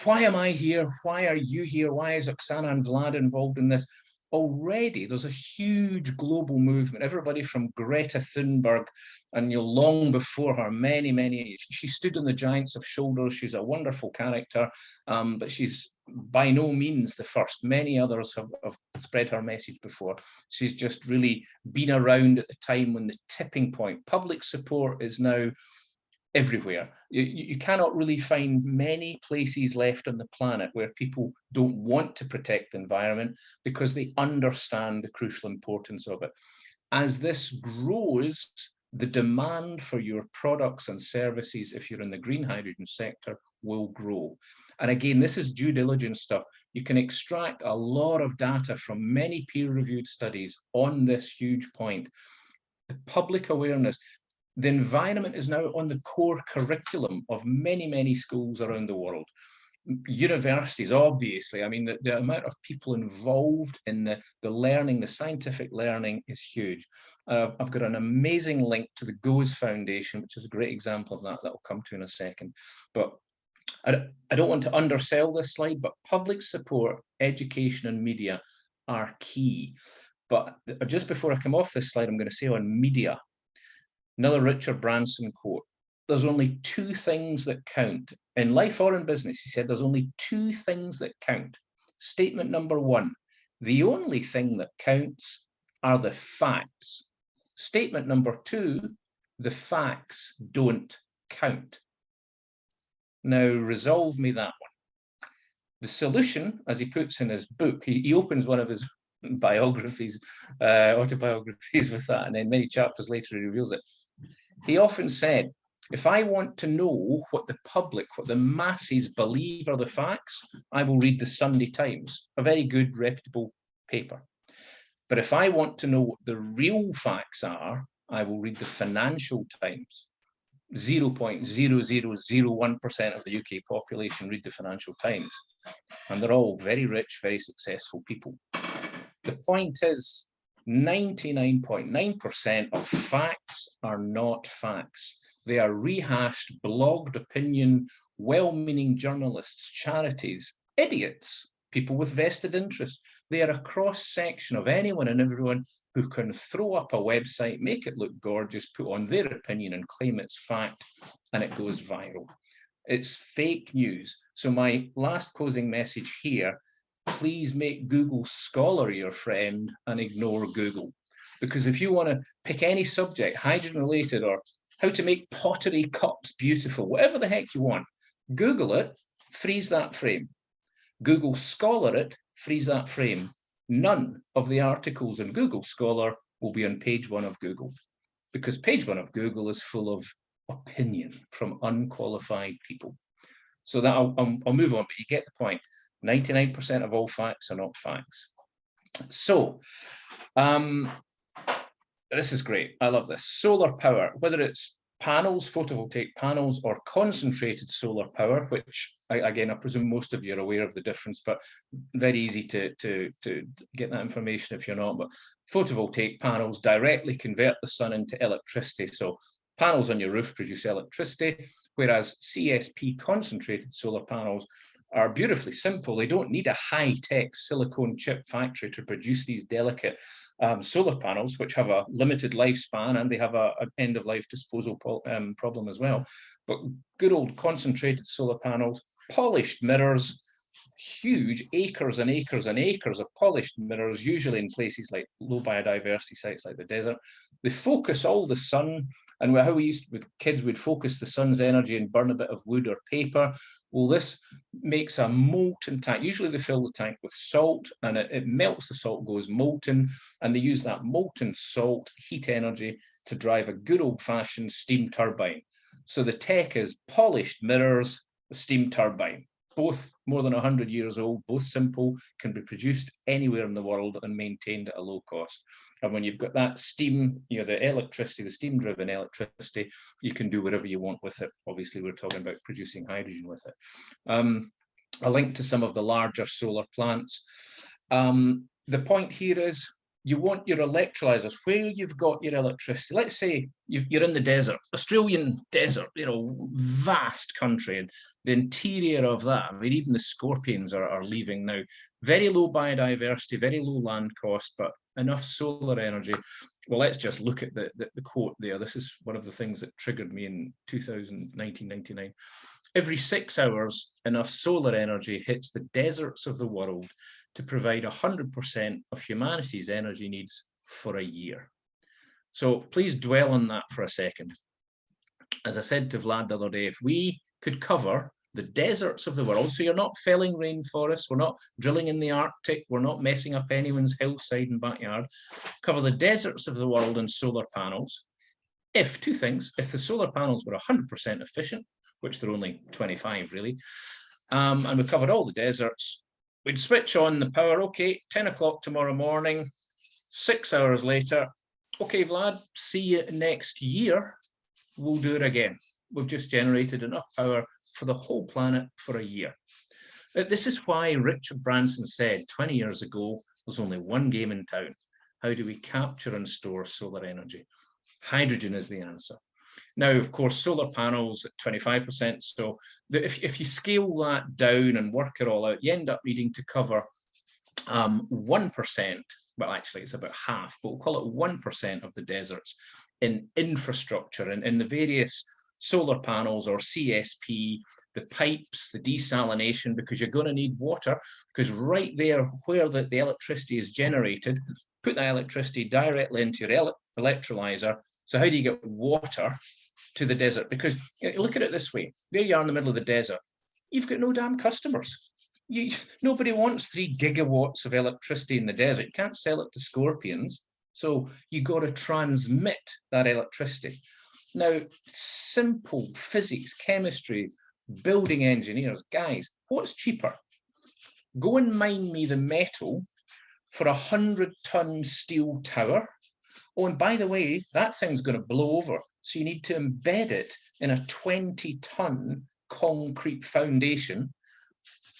Why am I here? Why are you here? Why is Oksana and Vlad involved in this? Already, there's a huge global movement. Everybody from Greta Thunberg, and long before her, many, she stood on the giants of shoulders. She's a wonderful character, but she's by no means the first. Many others have spread her message before. She's just really been around at the time when the tipping point. Public support is now everywhere. You cannot really find many places left on the planet where people don't want to protect the environment because they understand the crucial importance of it. As this grows, the demand for your products and services, if you're in the green hydrogen sector, will grow. And again, this is due diligence stuff. You can extract a lot of data from many peer-reviewed studies on this huge point. The public awareness. The environment is now on the core curriculum of many schools around the world. Universities, obviously, I mean, the amount of people involved in the learning, the scientific learning is huge. I've got an amazing link to the GOES Foundation, which is a great example of that I'll come to in a second. But I don't want to undersell this slide, but public support, education and media are key. But just before I come off this slide, I'm going to say on media, another Richard Branson quote, there's only 2 things that count. In life or in business, he said, there's only 2 things that count. Statement number 1, the only thing that counts are the facts. Statement number 2, the facts don't count. Now, resolve me that one. The solution, as he puts in his book, he opens one of his biographies, autobiographies with that, and then many chapters later he reveals it. He often said, if I want to know what the public, what the masses believe are the facts, I will read the Sunday Times, a very good, reputable paper. But if I want to know what the real facts are, I will read the Financial Times. 0.0001% of the UK population read the Financial Times, and they're all very rich, very successful people. The point is, 99.9% of facts are not facts. They are rehashed, blogged opinion, well-meaning journalists, charities, idiots people with vested interests. They are a cross-section of anyone and everyone who can throw up a website, make it look gorgeous, put on their opinion and claim it's fact, and it goes viral. It's fake news. So my last closing message here, please make Google Scholar your friend and ignore Google. Because if you want to pick any subject, hydrogen related, or how to make pottery cups beautiful, whatever the heck you want, Google it, freeze that frame. Google Scholar it, freeze that frame. None of the articles in Google Scholar will be on page 1 of Google, because page 1 of Google is full of opinion from unqualified people. So that I'll move on, but you get the point. 99% of all facts are not facts. So this is great. I love this. Solar power, whether it's panels, photovoltaic panels, or concentrated solar power, which again, I presume most of you are aware of the difference, but very easy to get that information if you're not. But photovoltaic panels directly convert the sun into electricity. So panels on your roof produce electricity, whereas CSP, concentrated solar panels, are beautifully simple. They don't need a high-tech silicone chip factory to produce these delicate solar panels, which have a limited lifespan, and they have an end-of-life disposal problem as well. But good old concentrated solar panels, polished mirrors, huge acres and acres and acres of polished mirrors, usually in places like low biodiversity sites like the desert. They focus all the sun, and how we used with kids, we'd focus the sun's energy and burn a bit of wood or paper. Well, this makes a molten tank. Usually they fill the tank with salt, and it melts the salt, goes molten, and they use that molten salt heat energy to drive a good old-fashioned steam turbine. So the tech is polished mirrors, a steam turbine, both more than 100 years old, both simple, can be produced anywhere in the world and maintained at a low cost. And when you've got that steam, the electricity, the steam-driven electricity, you can do whatever you want with it. Obviously, we're talking about producing hydrogen with it. A link to some of the larger solar plants. The point here is you want your electrolyzers where you've got your electricity. Let's say you're in the desert, Australian desert, vast country, and the interior of that, I mean, even the scorpions are leaving now. Very low biodiversity, very low land cost, but enough solar energy. Well, let's just look at the quote there. This is one of the things that triggered me in 1999. Every 6 hours, enough solar energy hits the deserts of the world to provide 100% of humanity's energy needs for a year. So please dwell on that for a second. As I said to Vlad the other day, if we could cover the deserts of the world, so you're not felling rainforests, we're not drilling in the Arctic, we're not messing up anyone's hillside and backyard, cover the deserts of the world in solar panels. If two things, if the solar panels were 100% efficient, which they're only 25 really, and we covered all the deserts, we'd switch on the power, okay, 10 o'clock tomorrow morning, 6 hours later, okay, Vlad, see you next year, we'll do it again. We've just generated enough power for the whole planet for a year. This is why Richard Branson said 20 years ago, there's only one game in town. How do we capture and store solar energy? Hydrogen is the answer. Now, of course, solar panels at 25%. So if you scale that down and work it all out, you end up needing to cover 1%. Well, actually, it's about half, but we'll call it 1% of the deserts in infrastructure and in the various solar panels or CSP, the pipes, the desalination, because you're going to need water, because right there where the electricity is generated, put that electricity directly into your electrolyzer. So how do you get water to the desert? Because look at it this way, there you are in the middle of the desert, you've got no damn customers. Nobody wants 3 gigawatts of electricity in the desert. You can't sell it to scorpions. So you got to transmit that electricity. Now, simple physics, chemistry, building engineers, guys, what's cheaper? Go and mine me the metal for a 100-ton steel tower. Oh, and by the way, that thing's going to blow over. So you need to embed it in a 20-ton concrete foundation.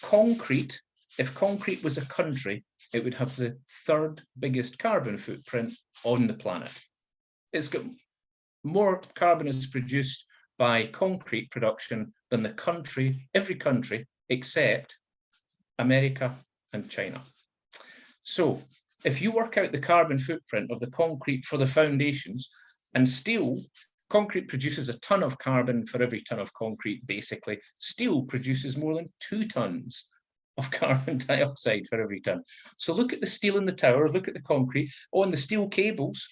Concrete, if concrete was a country, it would have the 3rd biggest carbon footprint on the planet. It's got more carbon is produced by concrete production than the country, every country except America and China. So if you work out the carbon footprint of the concrete for the foundations, and steel, concrete produces a ton of carbon for every ton of concrete, basically. Steel produces more than 2 tons of carbon dioxide for every ton. So look at the steel in the towers, look at the concrete, on the steel cables.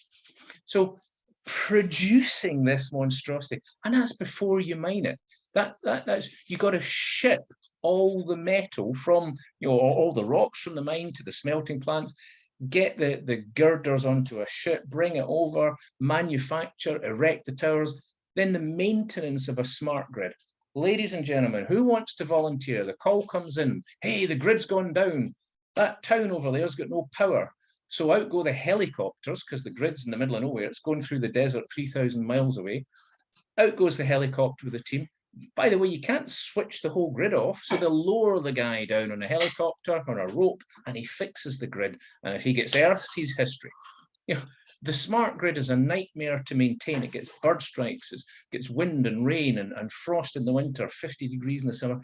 So producing this monstrosity, and that's before you mine it. That's you got to ship all the metal from, you know, all the rocks from the mine to the smelting plants, get the girders onto a ship, bring it over, manufacture, erect the towers, then the maintenance of a smart grid. Ladies and gentlemen, who wants to volunteer? The call comes in, hey, the grid's gone down. That town over there's got no power. So out go the helicopters, because the grid's in the middle of nowhere. It's going through the desert 3,000 miles away. Out goes the helicopter with the team. By the way, you can't switch the whole grid off. So they'll lower the guy down on a helicopter, on a rope, and he fixes the grid. And if he gets earthed, he's history. You know, the smart grid is a nightmare to maintain. It gets bird strikes, it gets wind and rain and frost in the winter, 50 degrees in the summer.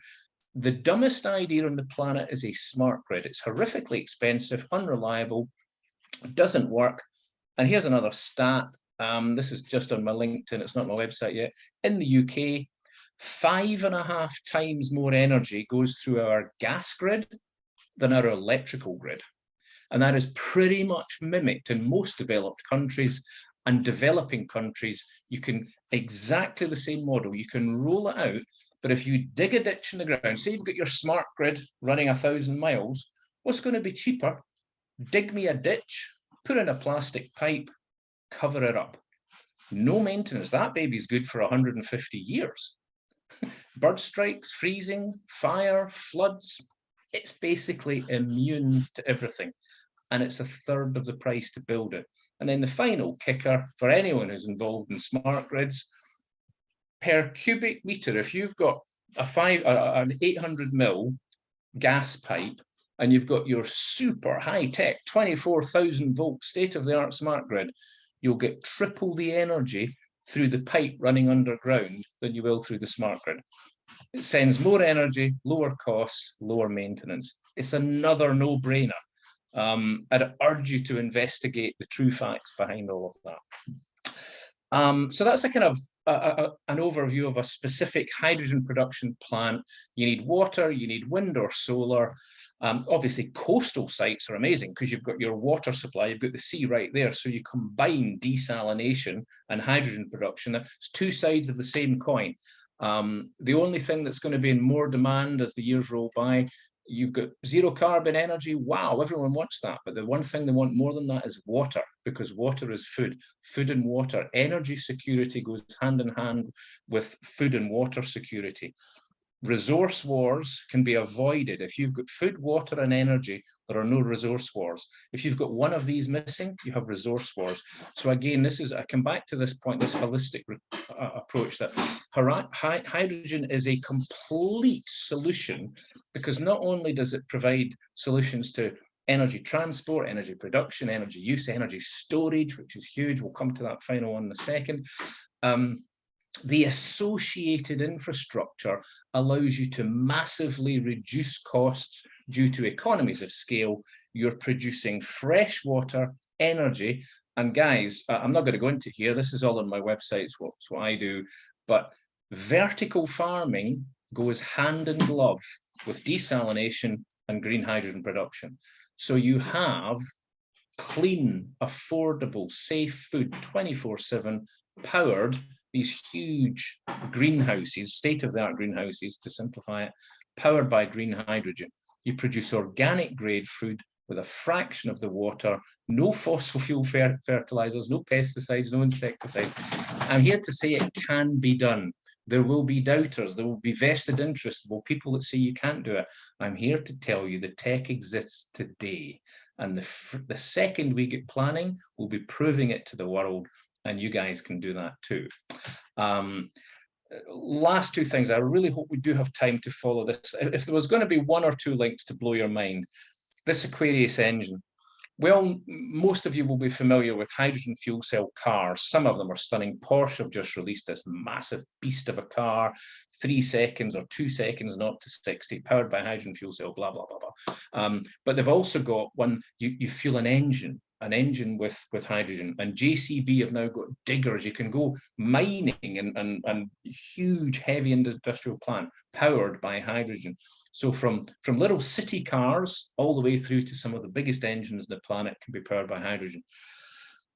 The dumbest idea on the planet is a smart grid. It's horrifically expensive, unreliable, doesn't work. And here's another stat. This is just on my LinkedIn. It's not my website yet. In the UK, 5.5 times more energy goes through our gas grid than our electrical grid. And that is pretty much mimicked in most developed countries and developing countries. You can exactly the same model. You can roll it out, but if you dig a ditch in the ground, say you've got your smart grid running 1,000 miles, what's going to be cheaper? Dig me a ditch, put in a plastic pipe, cover it up. No maintenance. That baby's good for 150 years. Bird strikes, freezing, fire, floods. It's basically immune to everything. And it's 1/3 of the price to build it. And then the final kicker for anyone who's involved in smart grids, per cubic meter, if you've got an 800 mil gas pipe, and you've got your super high-tech 24,000 volt state-of-the-art smart grid, you'll get triple the energy through the pipe running underground than you will through the smart grid. It sends more energy, lower costs, lower maintenance. It's another no-brainer. I'd urge you to investigate the true facts behind all of that. So that's a kind of an overview of a specific hydrogen production plant. You need water, you need wind or solar. Obviously, coastal sites are amazing because you've got your water supply, you've got the sea right there. So you combine desalination and hydrogen production. It's 2 sides of the same coin. The only thing that's going to be in more demand as the years roll by, you've got zero carbon energy. Wow, everyone wants that. But the one thing they want more than that is water, because water is food. Food and water. Energy security goes hand in hand with food and water security. Resource wars can be avoided. If you've got food, water, and energy, there are no resource wars. If you've got one of these missing, you have resource wars. So again, I come back to this point, this holistic approach that hydrogen is a complete solution, because not only does it provide solutions to energy transport, energy production, energy use, energy storage, which is huge. We'll come to that final one in a second. The associated infrastructure allows you to massively reduce costs due to economies of scale. You're producing fresh water, energy, and guys, I'm not going to go into here. This is all on my website. It's what I do. But vertical farming goes hand in glove with desalination and green hydrogen production. So you have clean, affordable, safe food 24/7, powered. These huge greenhouses, state-of-the-art greenhouses, to simplify it, powered by green hydrogen. You produce organic grade food with a fraction of the water, no fossil fuel fertilizers, no pesticides, no insecticides. I'm here to say it can be done. There will be doubters, there will be vested interests, there will be people that say you can't do it. I'm here to tell you the tech exists today. And the second we get planning, we'll be proving it to the world. And you guys can do that too. Last 2 things. I really hope we do have time to follow this. If there was going to be 1 or 2 links to blow your mind, this Aquarius engine. Well, most of you will be familiar with hydrogen fuel cell cars. Some of them are stunning. Porsche have just released this massive beast of a car, 3 seconds or 2 seconds, 0 to 60, powered by hydrogen fuel cell, blah, blah, blah, blah. But they've also got one, you fuel an engine with hydrogen. And JCB have now got diggers. You can go mining and huge heavy industrial plant powered by hydrogen. So from little city cars all the way through to some of the biggest engines on the planet can be powered by hydrogen.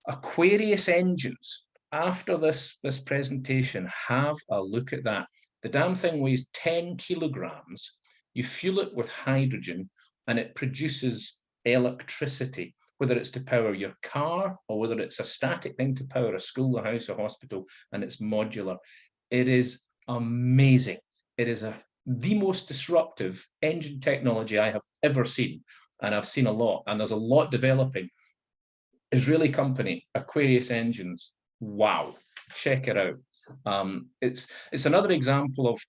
Aquarius engines, after this presentation, have a look at that. The damn thing weighs 10 kilograms. You fuel it with hydrogen and it produces electricity, whether it's to power your car or whether it's a static thing to power a school, a house, a hospital, and it's modular. It is amazing. It is the most disruptive engine technology I have ever seen, and I've seen a lot, and there's a lot developing. Israeli company, Aquarius Engines, wow, check it out. It's another example of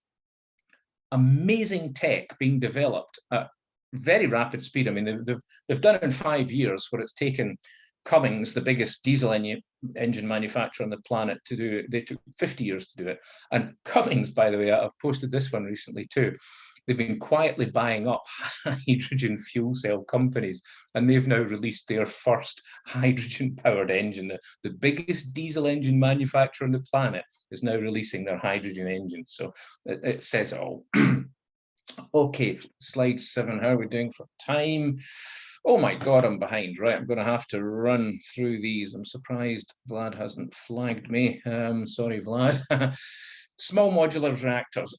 amazing tech being developed at very rapid speed. I mean, they've done it in 5 years, where it's taken Cummins, the biggest diesel engine manufacturer on the planet, to do it. They took 50 years to do it. And Cummins, by the way, I've posted this one recently too. They've been quietly buying up hydrogen fuel cell companies, and they've now released their first hydrogen-powered engine. The biggest diesel engine manufacturer on the planet is now releasing their hydrogen engines. So it says it all. Okay, slide 7. How are we doing for time? Oh my God, I'm behind. Right, I'm going to have to run through these. I'm surprised Vlad hasn't flagged me. Sorry, Vlad. Small modular reactors.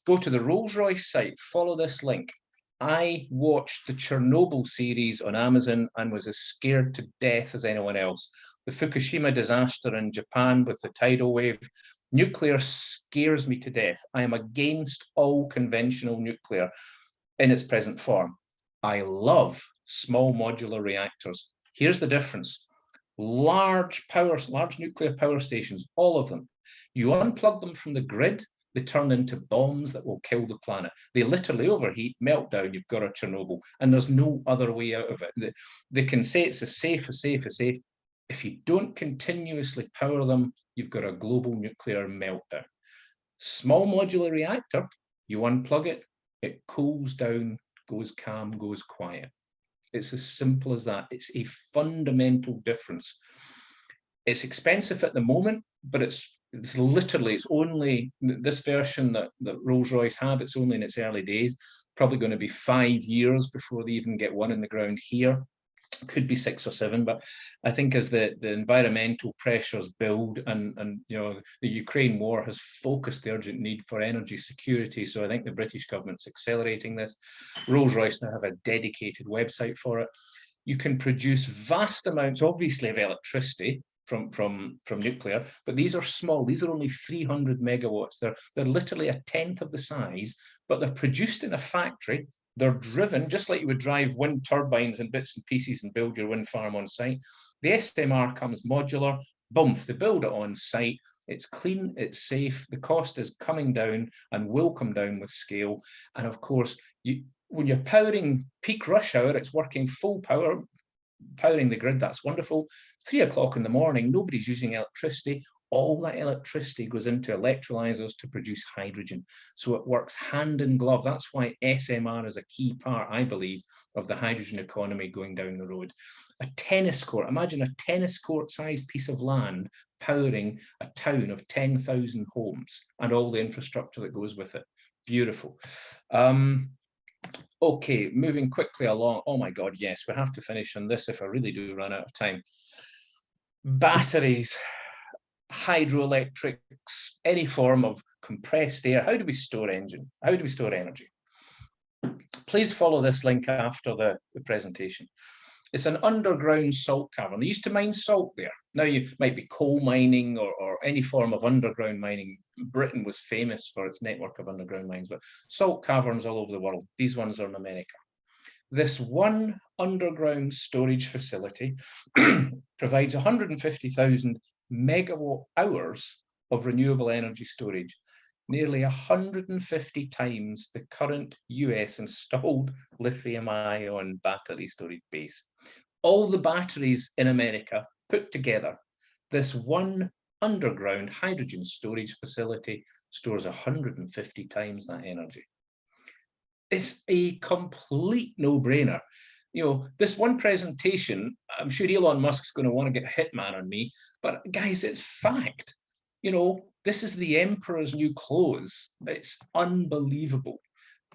Go to the Rolls-Royce site, follow this link. I watched the Chernobyl series on Amazon and was as scared to death as anyone else. The Fukushima disaster in Japan with the tidal wave. Nuclear scares me to death. I am against all conventional nuclear in its present form. I love small modular reactors. Here's the difference. Large nuclear power stations, all of them, you unplug them from the grid, they turn into bombs that will kill the planet. They literally overheat, melt down, you've got a Chernobyl, and there's no other way out of it. They can say it's as safe. If you don't continuously power them, you've got a global nuclear meltdown. Small modular reactor, you unplug it, it cools down, goes calm, goes quiet. It's as simple as that. It's a fundamental difference. It's expensive at the moment, but it's only this version that Rolls-Royce have, it's only in its early days. Probably going to be 5 years before they even get one in the ground here. Could be 6 or 7, but I think as the environmental pressures build and you know, the Ukraine war has focused the urgent need for energy security, so I think the British government's accelerating this. Rolls-Royce now have a dedicated website for it. You can produce vast amounts, obviously, of electricity from nuclear, but these are small. These are only 300 megawatts. They're literally a tenth of the size, but they're produced in a factory. They're driven just like you would drive wind turbines in bits and pieces and build your wind farm on site. The SMR comes modular, boom, they build it on site. It's clean, it's safe, the cost is coming down and will come down with scale. And of course, when you're powering peak rush hour, it's working full power, powering the grid, that's wonderful. 3 o'clock in the morning, nobody's using electricity. All that electricity goes into electrolyzers to produce hydrogen. So it works hand in glove. That's why SMR is a key part, I believe, of the hydrogen economy going down the road. A tennis court, imagine a tennis court sized piece of land powering a town of 10,000 homes and all the infrastructure that goes with it. Beautiful. Okay, moving quickly along. Oh my God, yes, we have to finish on this if I really do run out of time. Batteries. Hydroelectrics, any form of compressed air. How do we store engine? How do we store energy? Please follow this link after the presentation. It's an underground salt cavern. They used to mine salt there. Now you might be coal mining or any form of underground mining. Britain was famous for its network of underground mines, but salt caverns all over the world. These ones are in America. This one underground storage facility provides 150,000 megawatt hours of renewable energy storage, nearly 150 times the current US installed lithium-ion battery storage base. all the batteries in America put together, this one underground hydrogen storage facility stores 150 times that energy. It's a complete no-brainer. You know, this one presentation, I'm sure Elon Musk's going to want to get Hitman on me, but guys, it's fact. You know, this is the emperor's new clothes. It's unbelievable.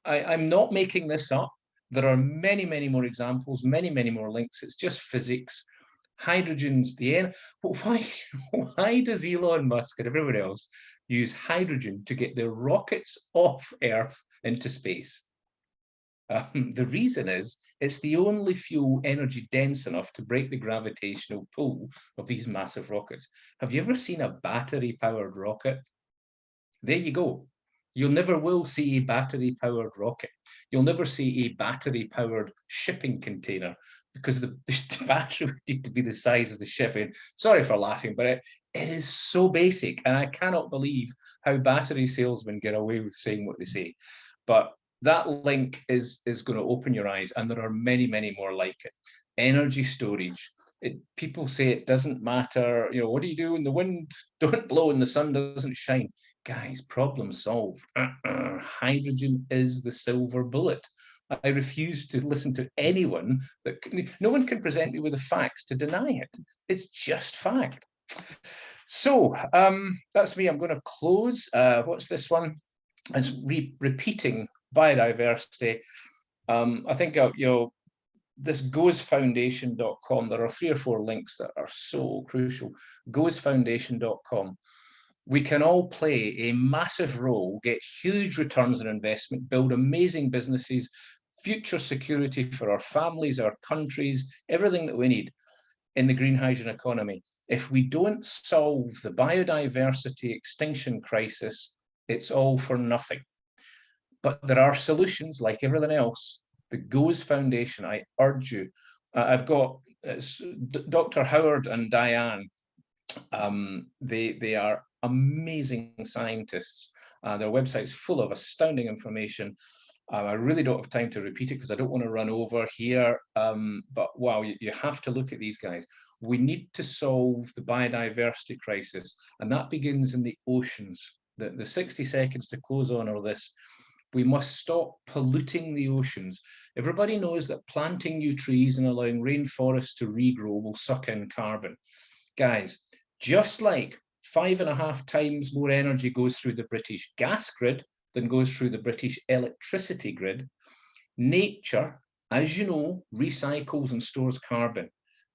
I'm not making this up. There are many, many more examples, many, many more links. It's just physics. Hydrogen's the end. But why does Elon Musk and everyone else use hydrogen to get their rockets off Earth into space? The reason is it's the only fuel energy dense enough to break the gravitational pull of these massive rockets. Have you ever seen a battery-powered rocket? There you go. You'll never will see a battery-powered rocket. You'll never see a battery-powered shipping container because the battery would need to be the size of the shipping. Sorry for laughing, but it is so basic, and I cannot believe how battery salesmen get away with saying what they say. But that link is going to open your eyes, and there are many, many more like it. Energy storage. People say it doesn't matter, you know, what do you do when the wind don't blow and the sun doesn't shine? Guys, problem solved. Hydrogen is the silver bullet. I refuse to listen to anyone no one can present me with the facts to deny it. It's just fact. So that's me. I'm going to close. What's this one? It's repeating biodiversity. I think you know, this goesfoundation.com, there are 3 or 4 links that are so crucial. goesfoundation.com. We can all play a massive role, get huge returns on investment, build amazing businesses, future security for our families, our countries, everything that we need in the green hydrogen economy. If we don't solve the biodiversity extinction crisis, it's all for nothing. But there are solutions, like everything else. The GOES Foundation, I urge you. I've got Dr. Howard and Diane. They are amazing scientists. Their website's full of astounding information. I really don't have time to repeat it because I don't want to run over here. But wow, you have to look at these guys. We need to solve the biodiversity crisis, and that begins in the oceans. The 60 seconds to close on all this. We must stop polluting the oceans. Everybody knows that planting new trees and allowing rainforests to regrow will suck in carbon. Guys, just like 5.5 times more energy goes through the British gas grid than goes through the British electricity grid, nature, as you know, recycles and stores carbon.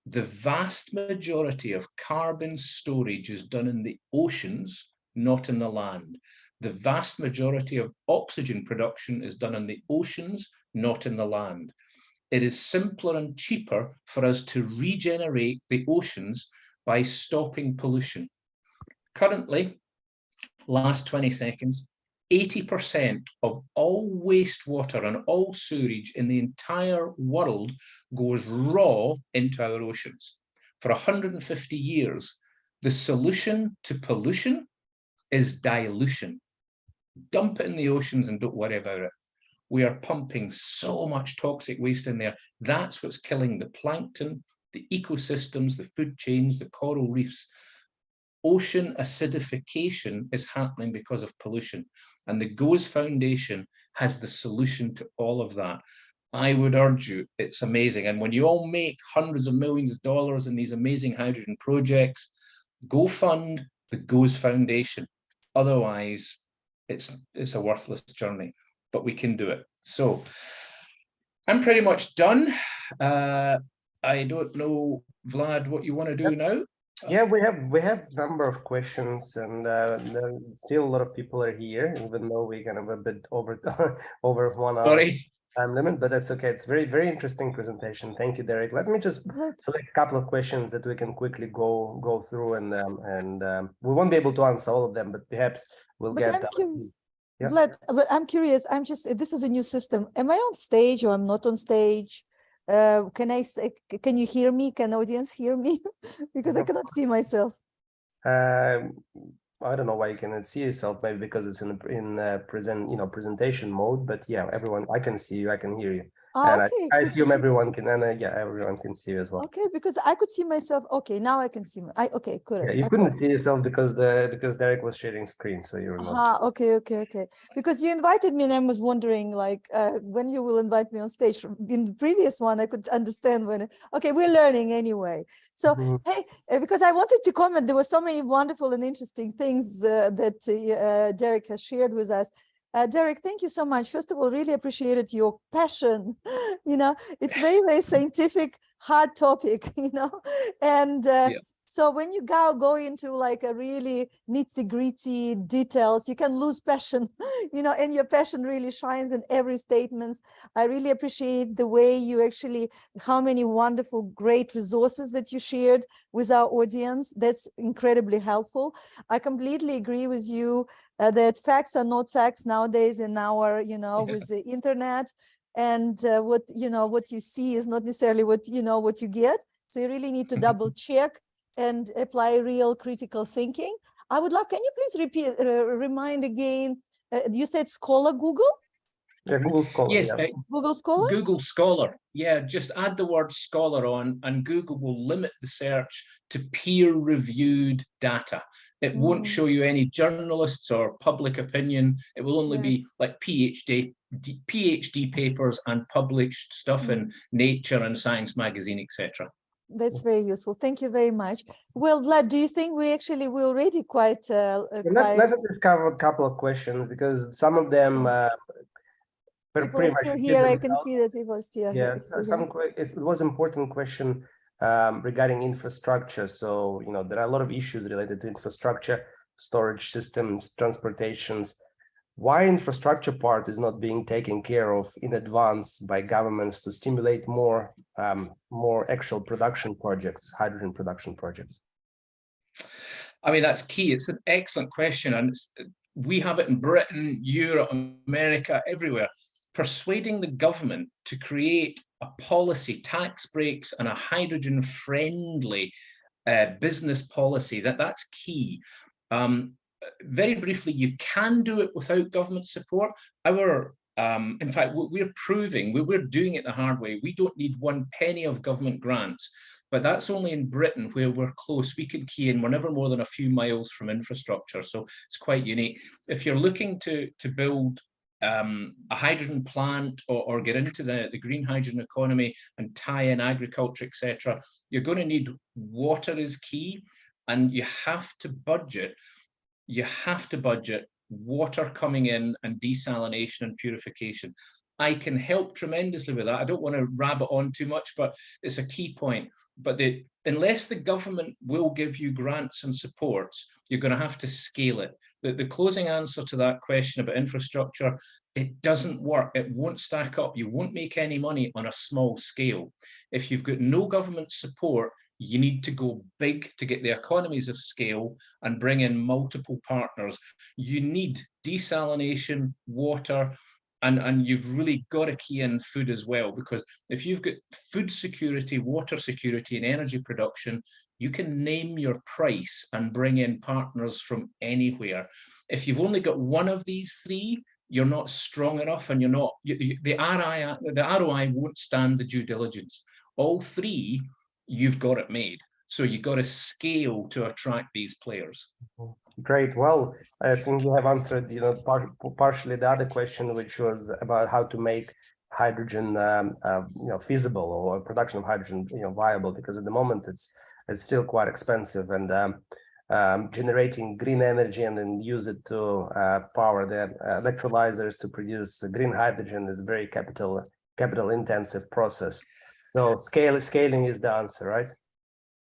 The vast majority of carbon storage is done in the oceans, not in the land. The vast majority of oxygen production is done in the oceans, not in the land. It is simpler and cheaper for us to regenerate the oceans by stopping pollution. Currently, last 20 seconds, 80% of all wastewater and all sewage in the entire world goes raw into our oceans. For 150 years, the solution to pollution is dilution. Dump it in the oceans and don't worry about it. We are pumping so much toxic waste in there. That's what's killing the plankton, the ecosystems, the food chains, the coral reefs. Ocean acidification is happening because of pollution. And the GOES Foundation has the solution to all of that. I would urge you, it's amazing. And when you all make hundreds of millions of dollars in these amazing hydrogen projects, go fund the GOES Foundation. Otherwise, it's a worthless journey, but we can do it. So I'm pretty much done. I don't know, Vlad, what you want to do now? Yeah, we have a number of questions, and there still a lot of people are here, even though we're kind of a bit over 1 hour Sorry. time limit, but that's okay. It's very interesting presentation. Thank you, Derek. Let me just select a couple of questions that we can quickly go through, and we won't be able to answer all of them, but perhaps we'll get. I'm curious. Yeah. Vlad, but I'm curious. This is a new system. Am I on stage or I'm not on stage? Can you hear me? Can the audience hear me? Because I cannot see myself. I don't know why you cannot see yourself. Maybe because it's in presentation mode. But yeah, everyone, I can see you. I can hear you. And Okay. I assume everyone can, and yeah, everyone can see you as well. Okay, because I could see myself. Okay, now I can see. Okay, Yeah, correct. you Okay. couldn't see yourself because Derek was sharing screen, so you were not. Okay. Because you invited me and I was wondering like when you will invite me on stage. In the previous one, I could understand when, okay, we're learning anyway. So, Mhm. hey, because I wanted to comment, there were so many wonderful and interesting things that Derek has shared with us. Derek, thank you so much. First of all, really appreciated your passion. It's very, very scientific, hard topic, and Yeah. so when you go into like a really nitty-gritty details, you can lose passion, and your passion really shines in every statement. I really appreciate the way you actually, how many wonderful, great resources that you shared with our audience. That's incredibly helpful. I completely agree with you that facts are not facts nowadays in our, with the internet. And what you see is not necessarily what you get. So you really need to double check and apply real critical thinking. I would like, can you please remind again, you said Scholar Google? Yeah, Google Scholar. Yes, Yeah. Google Scholar? Google Scholar. Yeah, just add the word scholar on, and Google will limit the search to peer-reviewed data. It won't show you any journalists or public opinion. It will only be like PhD papers and published stuff in Nature and Science magazine, etc. That's very useful. Thank you very much. Well, Vlad, do you think we're already quite Let's discover a couple of questions because some of them people pretty are much still repeat here. I can themselves. see that people are still Yeah, here. it was important question regarding infrastructure. So, there are a lot of issues related to infrastructure, storage systems, transportations. Why infrastructure part is not being taken care of in advance by governments to stimulate more actual production projects, hydrogen production projects? I mean, that's key. It's an excellent question. And we have it in Britain, Europe, America, everywhere. Persuading the government to create a policy, tax breaks, and a hydrogen-friendly business policy, that's key. Very briefly, you can do it without government support. In fact, we're proving, we're doing it the hard way. We don't need 1 penny of government grants, but that's only in Britain where we're close. We can key in, we're never more than a few miles from infrastructure, so it's quite unique. If you're looking to build a hydrogen plant or get into the green hydrogen economy and tie in agriculture, etc., you're going to need water is key, and you have to budget water coming in and desalination and purification. I can help tremendously with that. I don't want to rabbit on too much, but it's a key point. But unless the government will give you grants and supports, you're going to have to scale it. The closing answer to that question about infrastructure, it doesn't work. It won't stack up. You won't make any money on a small scale. If you've got no government support, you need to go big to get the economies of scale and bring in multiple partners. You need desalination, water, and you've really got to key in food as well, because if you've got food security, water security, and energy production, you can name your price and bring in partners from anywhere. If you've only got one of these three, you're not strong enough, and the ROI won't stand the due diligence. All three, you've got it made. So you've got to scale to attract these players. Great. Well, I think you have answered, partially the other question, which was about how to make hydrogen, feasible, or production of hydrogen, viable, because at the moment it's still quite expensive, and generating green energy and then use it to power the electrolyzers to produce green hydrogen is a very capital intensive process. So scaling is the answer, right?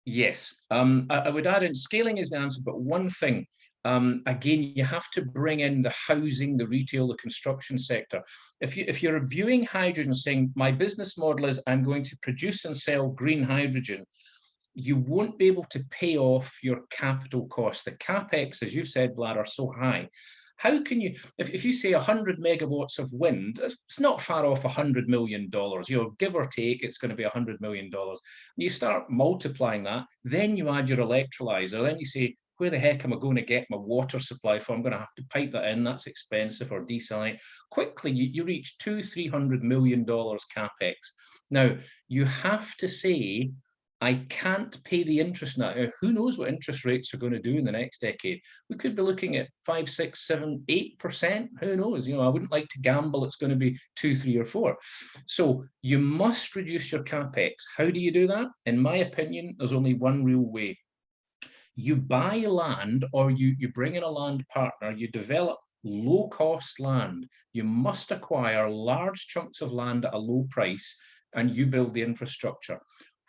Yes, I would add in scaling is the answer, but one thing, again, you have to bring in the housing, the retail, the construction sector. If you're viewing hydrogen saying, my business model is I'm going to produce and sell green hydrogen, you won't be able to pay off your capital costs. The CapEx, as you said, Vlad, are so high. How can you, if you say 100 megawatts of wind, it's not far off $100 million, give or take, it's going to be $100 million. You start multiplying that, then you add your electrolyzer, then you say, where the heck am I going to get my water supply from? I'm going to have to pipe that in. That's expensive, or desalinate. Quickly, you reach $200–300 million capex. Now, you have to say, I can't pay the interest now. Who knows what interest rates are going to do in the next decade? We could be looking at 5, 6, 7, 8%. Who knows? You know, I wouldn't like to gamble it's going to be 2, 3, or 4. So you must reduce your capex. How do you do that? In my opinion, there's only one real way. You buy land, or you bring in a land partner, you develop low-cost land. You must acquire large chunks of land at a low price, and you build the infrastructure.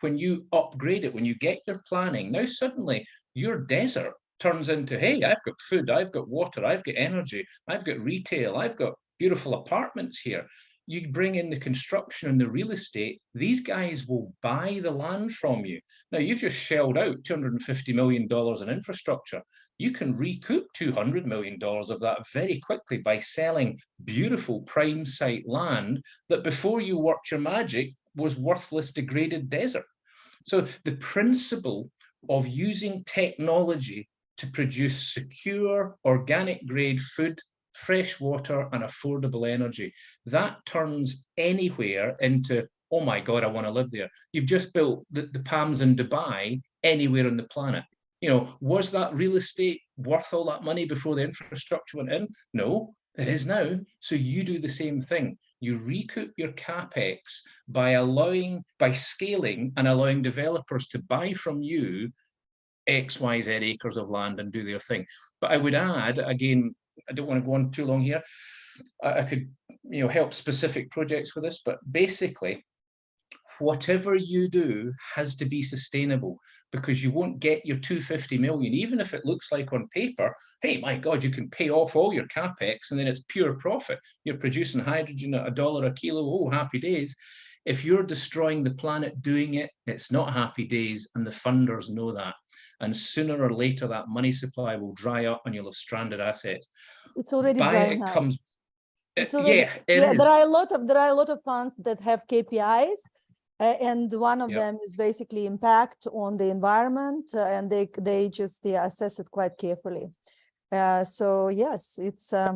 When you upgrade it, when you get your planning, now suddenly your desert turns into, hey, I've got food, I've got water, I've got energy, I've got retail, I've got beautiful apartments here. You bring in the construction and the real estate, these guys will buy the land from you. Now, you've just shelled out $250 million in infrastructure. You can recoup $200 million of that very quickly by selling beautiful prime site land that before you worked your magic was worthless, degraded desert. So the principle of using technology to produce secure, organic grade food, fresh water, and affordable energy, that turns anywhere into, oh my God, I want to live there. You've just built the Palms in Dubai anywhere on the planet. You know, was that real estate worth all that money before the infrastructure went in? No, it is now. So you do the same thing. You recoup your capex by scaling and allowing developers to buy from you XYZ acres of land and do their thing. But I would add, again, I don't want to go on too long here. I could, you know, help specific projects with this, but basically, whatever you do has to be sustainable, because you won't get your 250 million, even if it looks like on paper, hey, my God, you can pay off all your capex and then it's pure profit. You're producing hydrogen at $1 a kilo. Oh, happy days. If you're destroying the planet doing it, it's not happy days, and the funders know that. And sooner or later, that money supply will dry up and you'll have stranded assets. It's already drying up. It's already, yeah, it is. There are a lot of funds that have KPIs. And one of them is basically impact on the environment, and they assess it quite carefully. So yes, it's I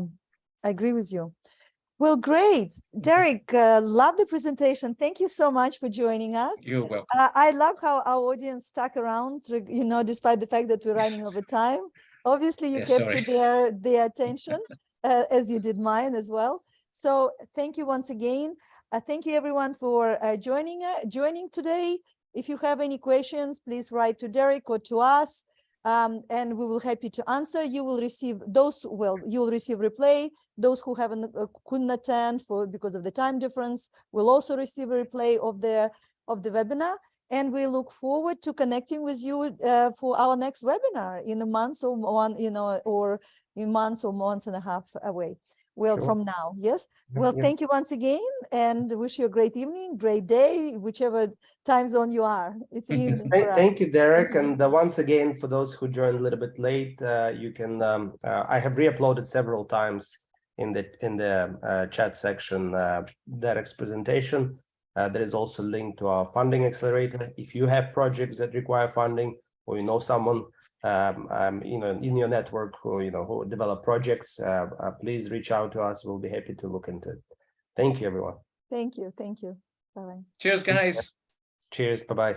agree with you. Well, great, Derek. Love the presentation. Thank you so much for joining us. You're welcome. I love how our audience stuck around, you know, despite the fact that we're running over time. Obviously, you kept their attention, as you did mine as well. So thank you once again. Thank you everyone for joining today. If you have any questions, please write to Derek or to us, and we will be happy to answer. You will receive you'll receive replay. Those who couldn't attend because of the time difference will also receive a replay of the webinar. And we look forward to connecting with you for our next webinar in a month or or in months or months and a half away. Well, from now, yes. Well, thank you once again, and wish you a great evening, great day, whichever time zone you are. It's evening for us. Thank you, Derek. And once again, for those who joined a little bit late, you can. I have re-uploaded several times in the chat section Derek's presentation. There is also a link to our funding accelerator. If you have projects that require funding, or you know someone in your network who develop projects, please reach out to us. We'll be happy to look into it. Thank you, everyone. Thank you. Bye-bye. Cheers, guys. Cheers. Bye-bye.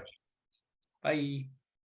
Bye.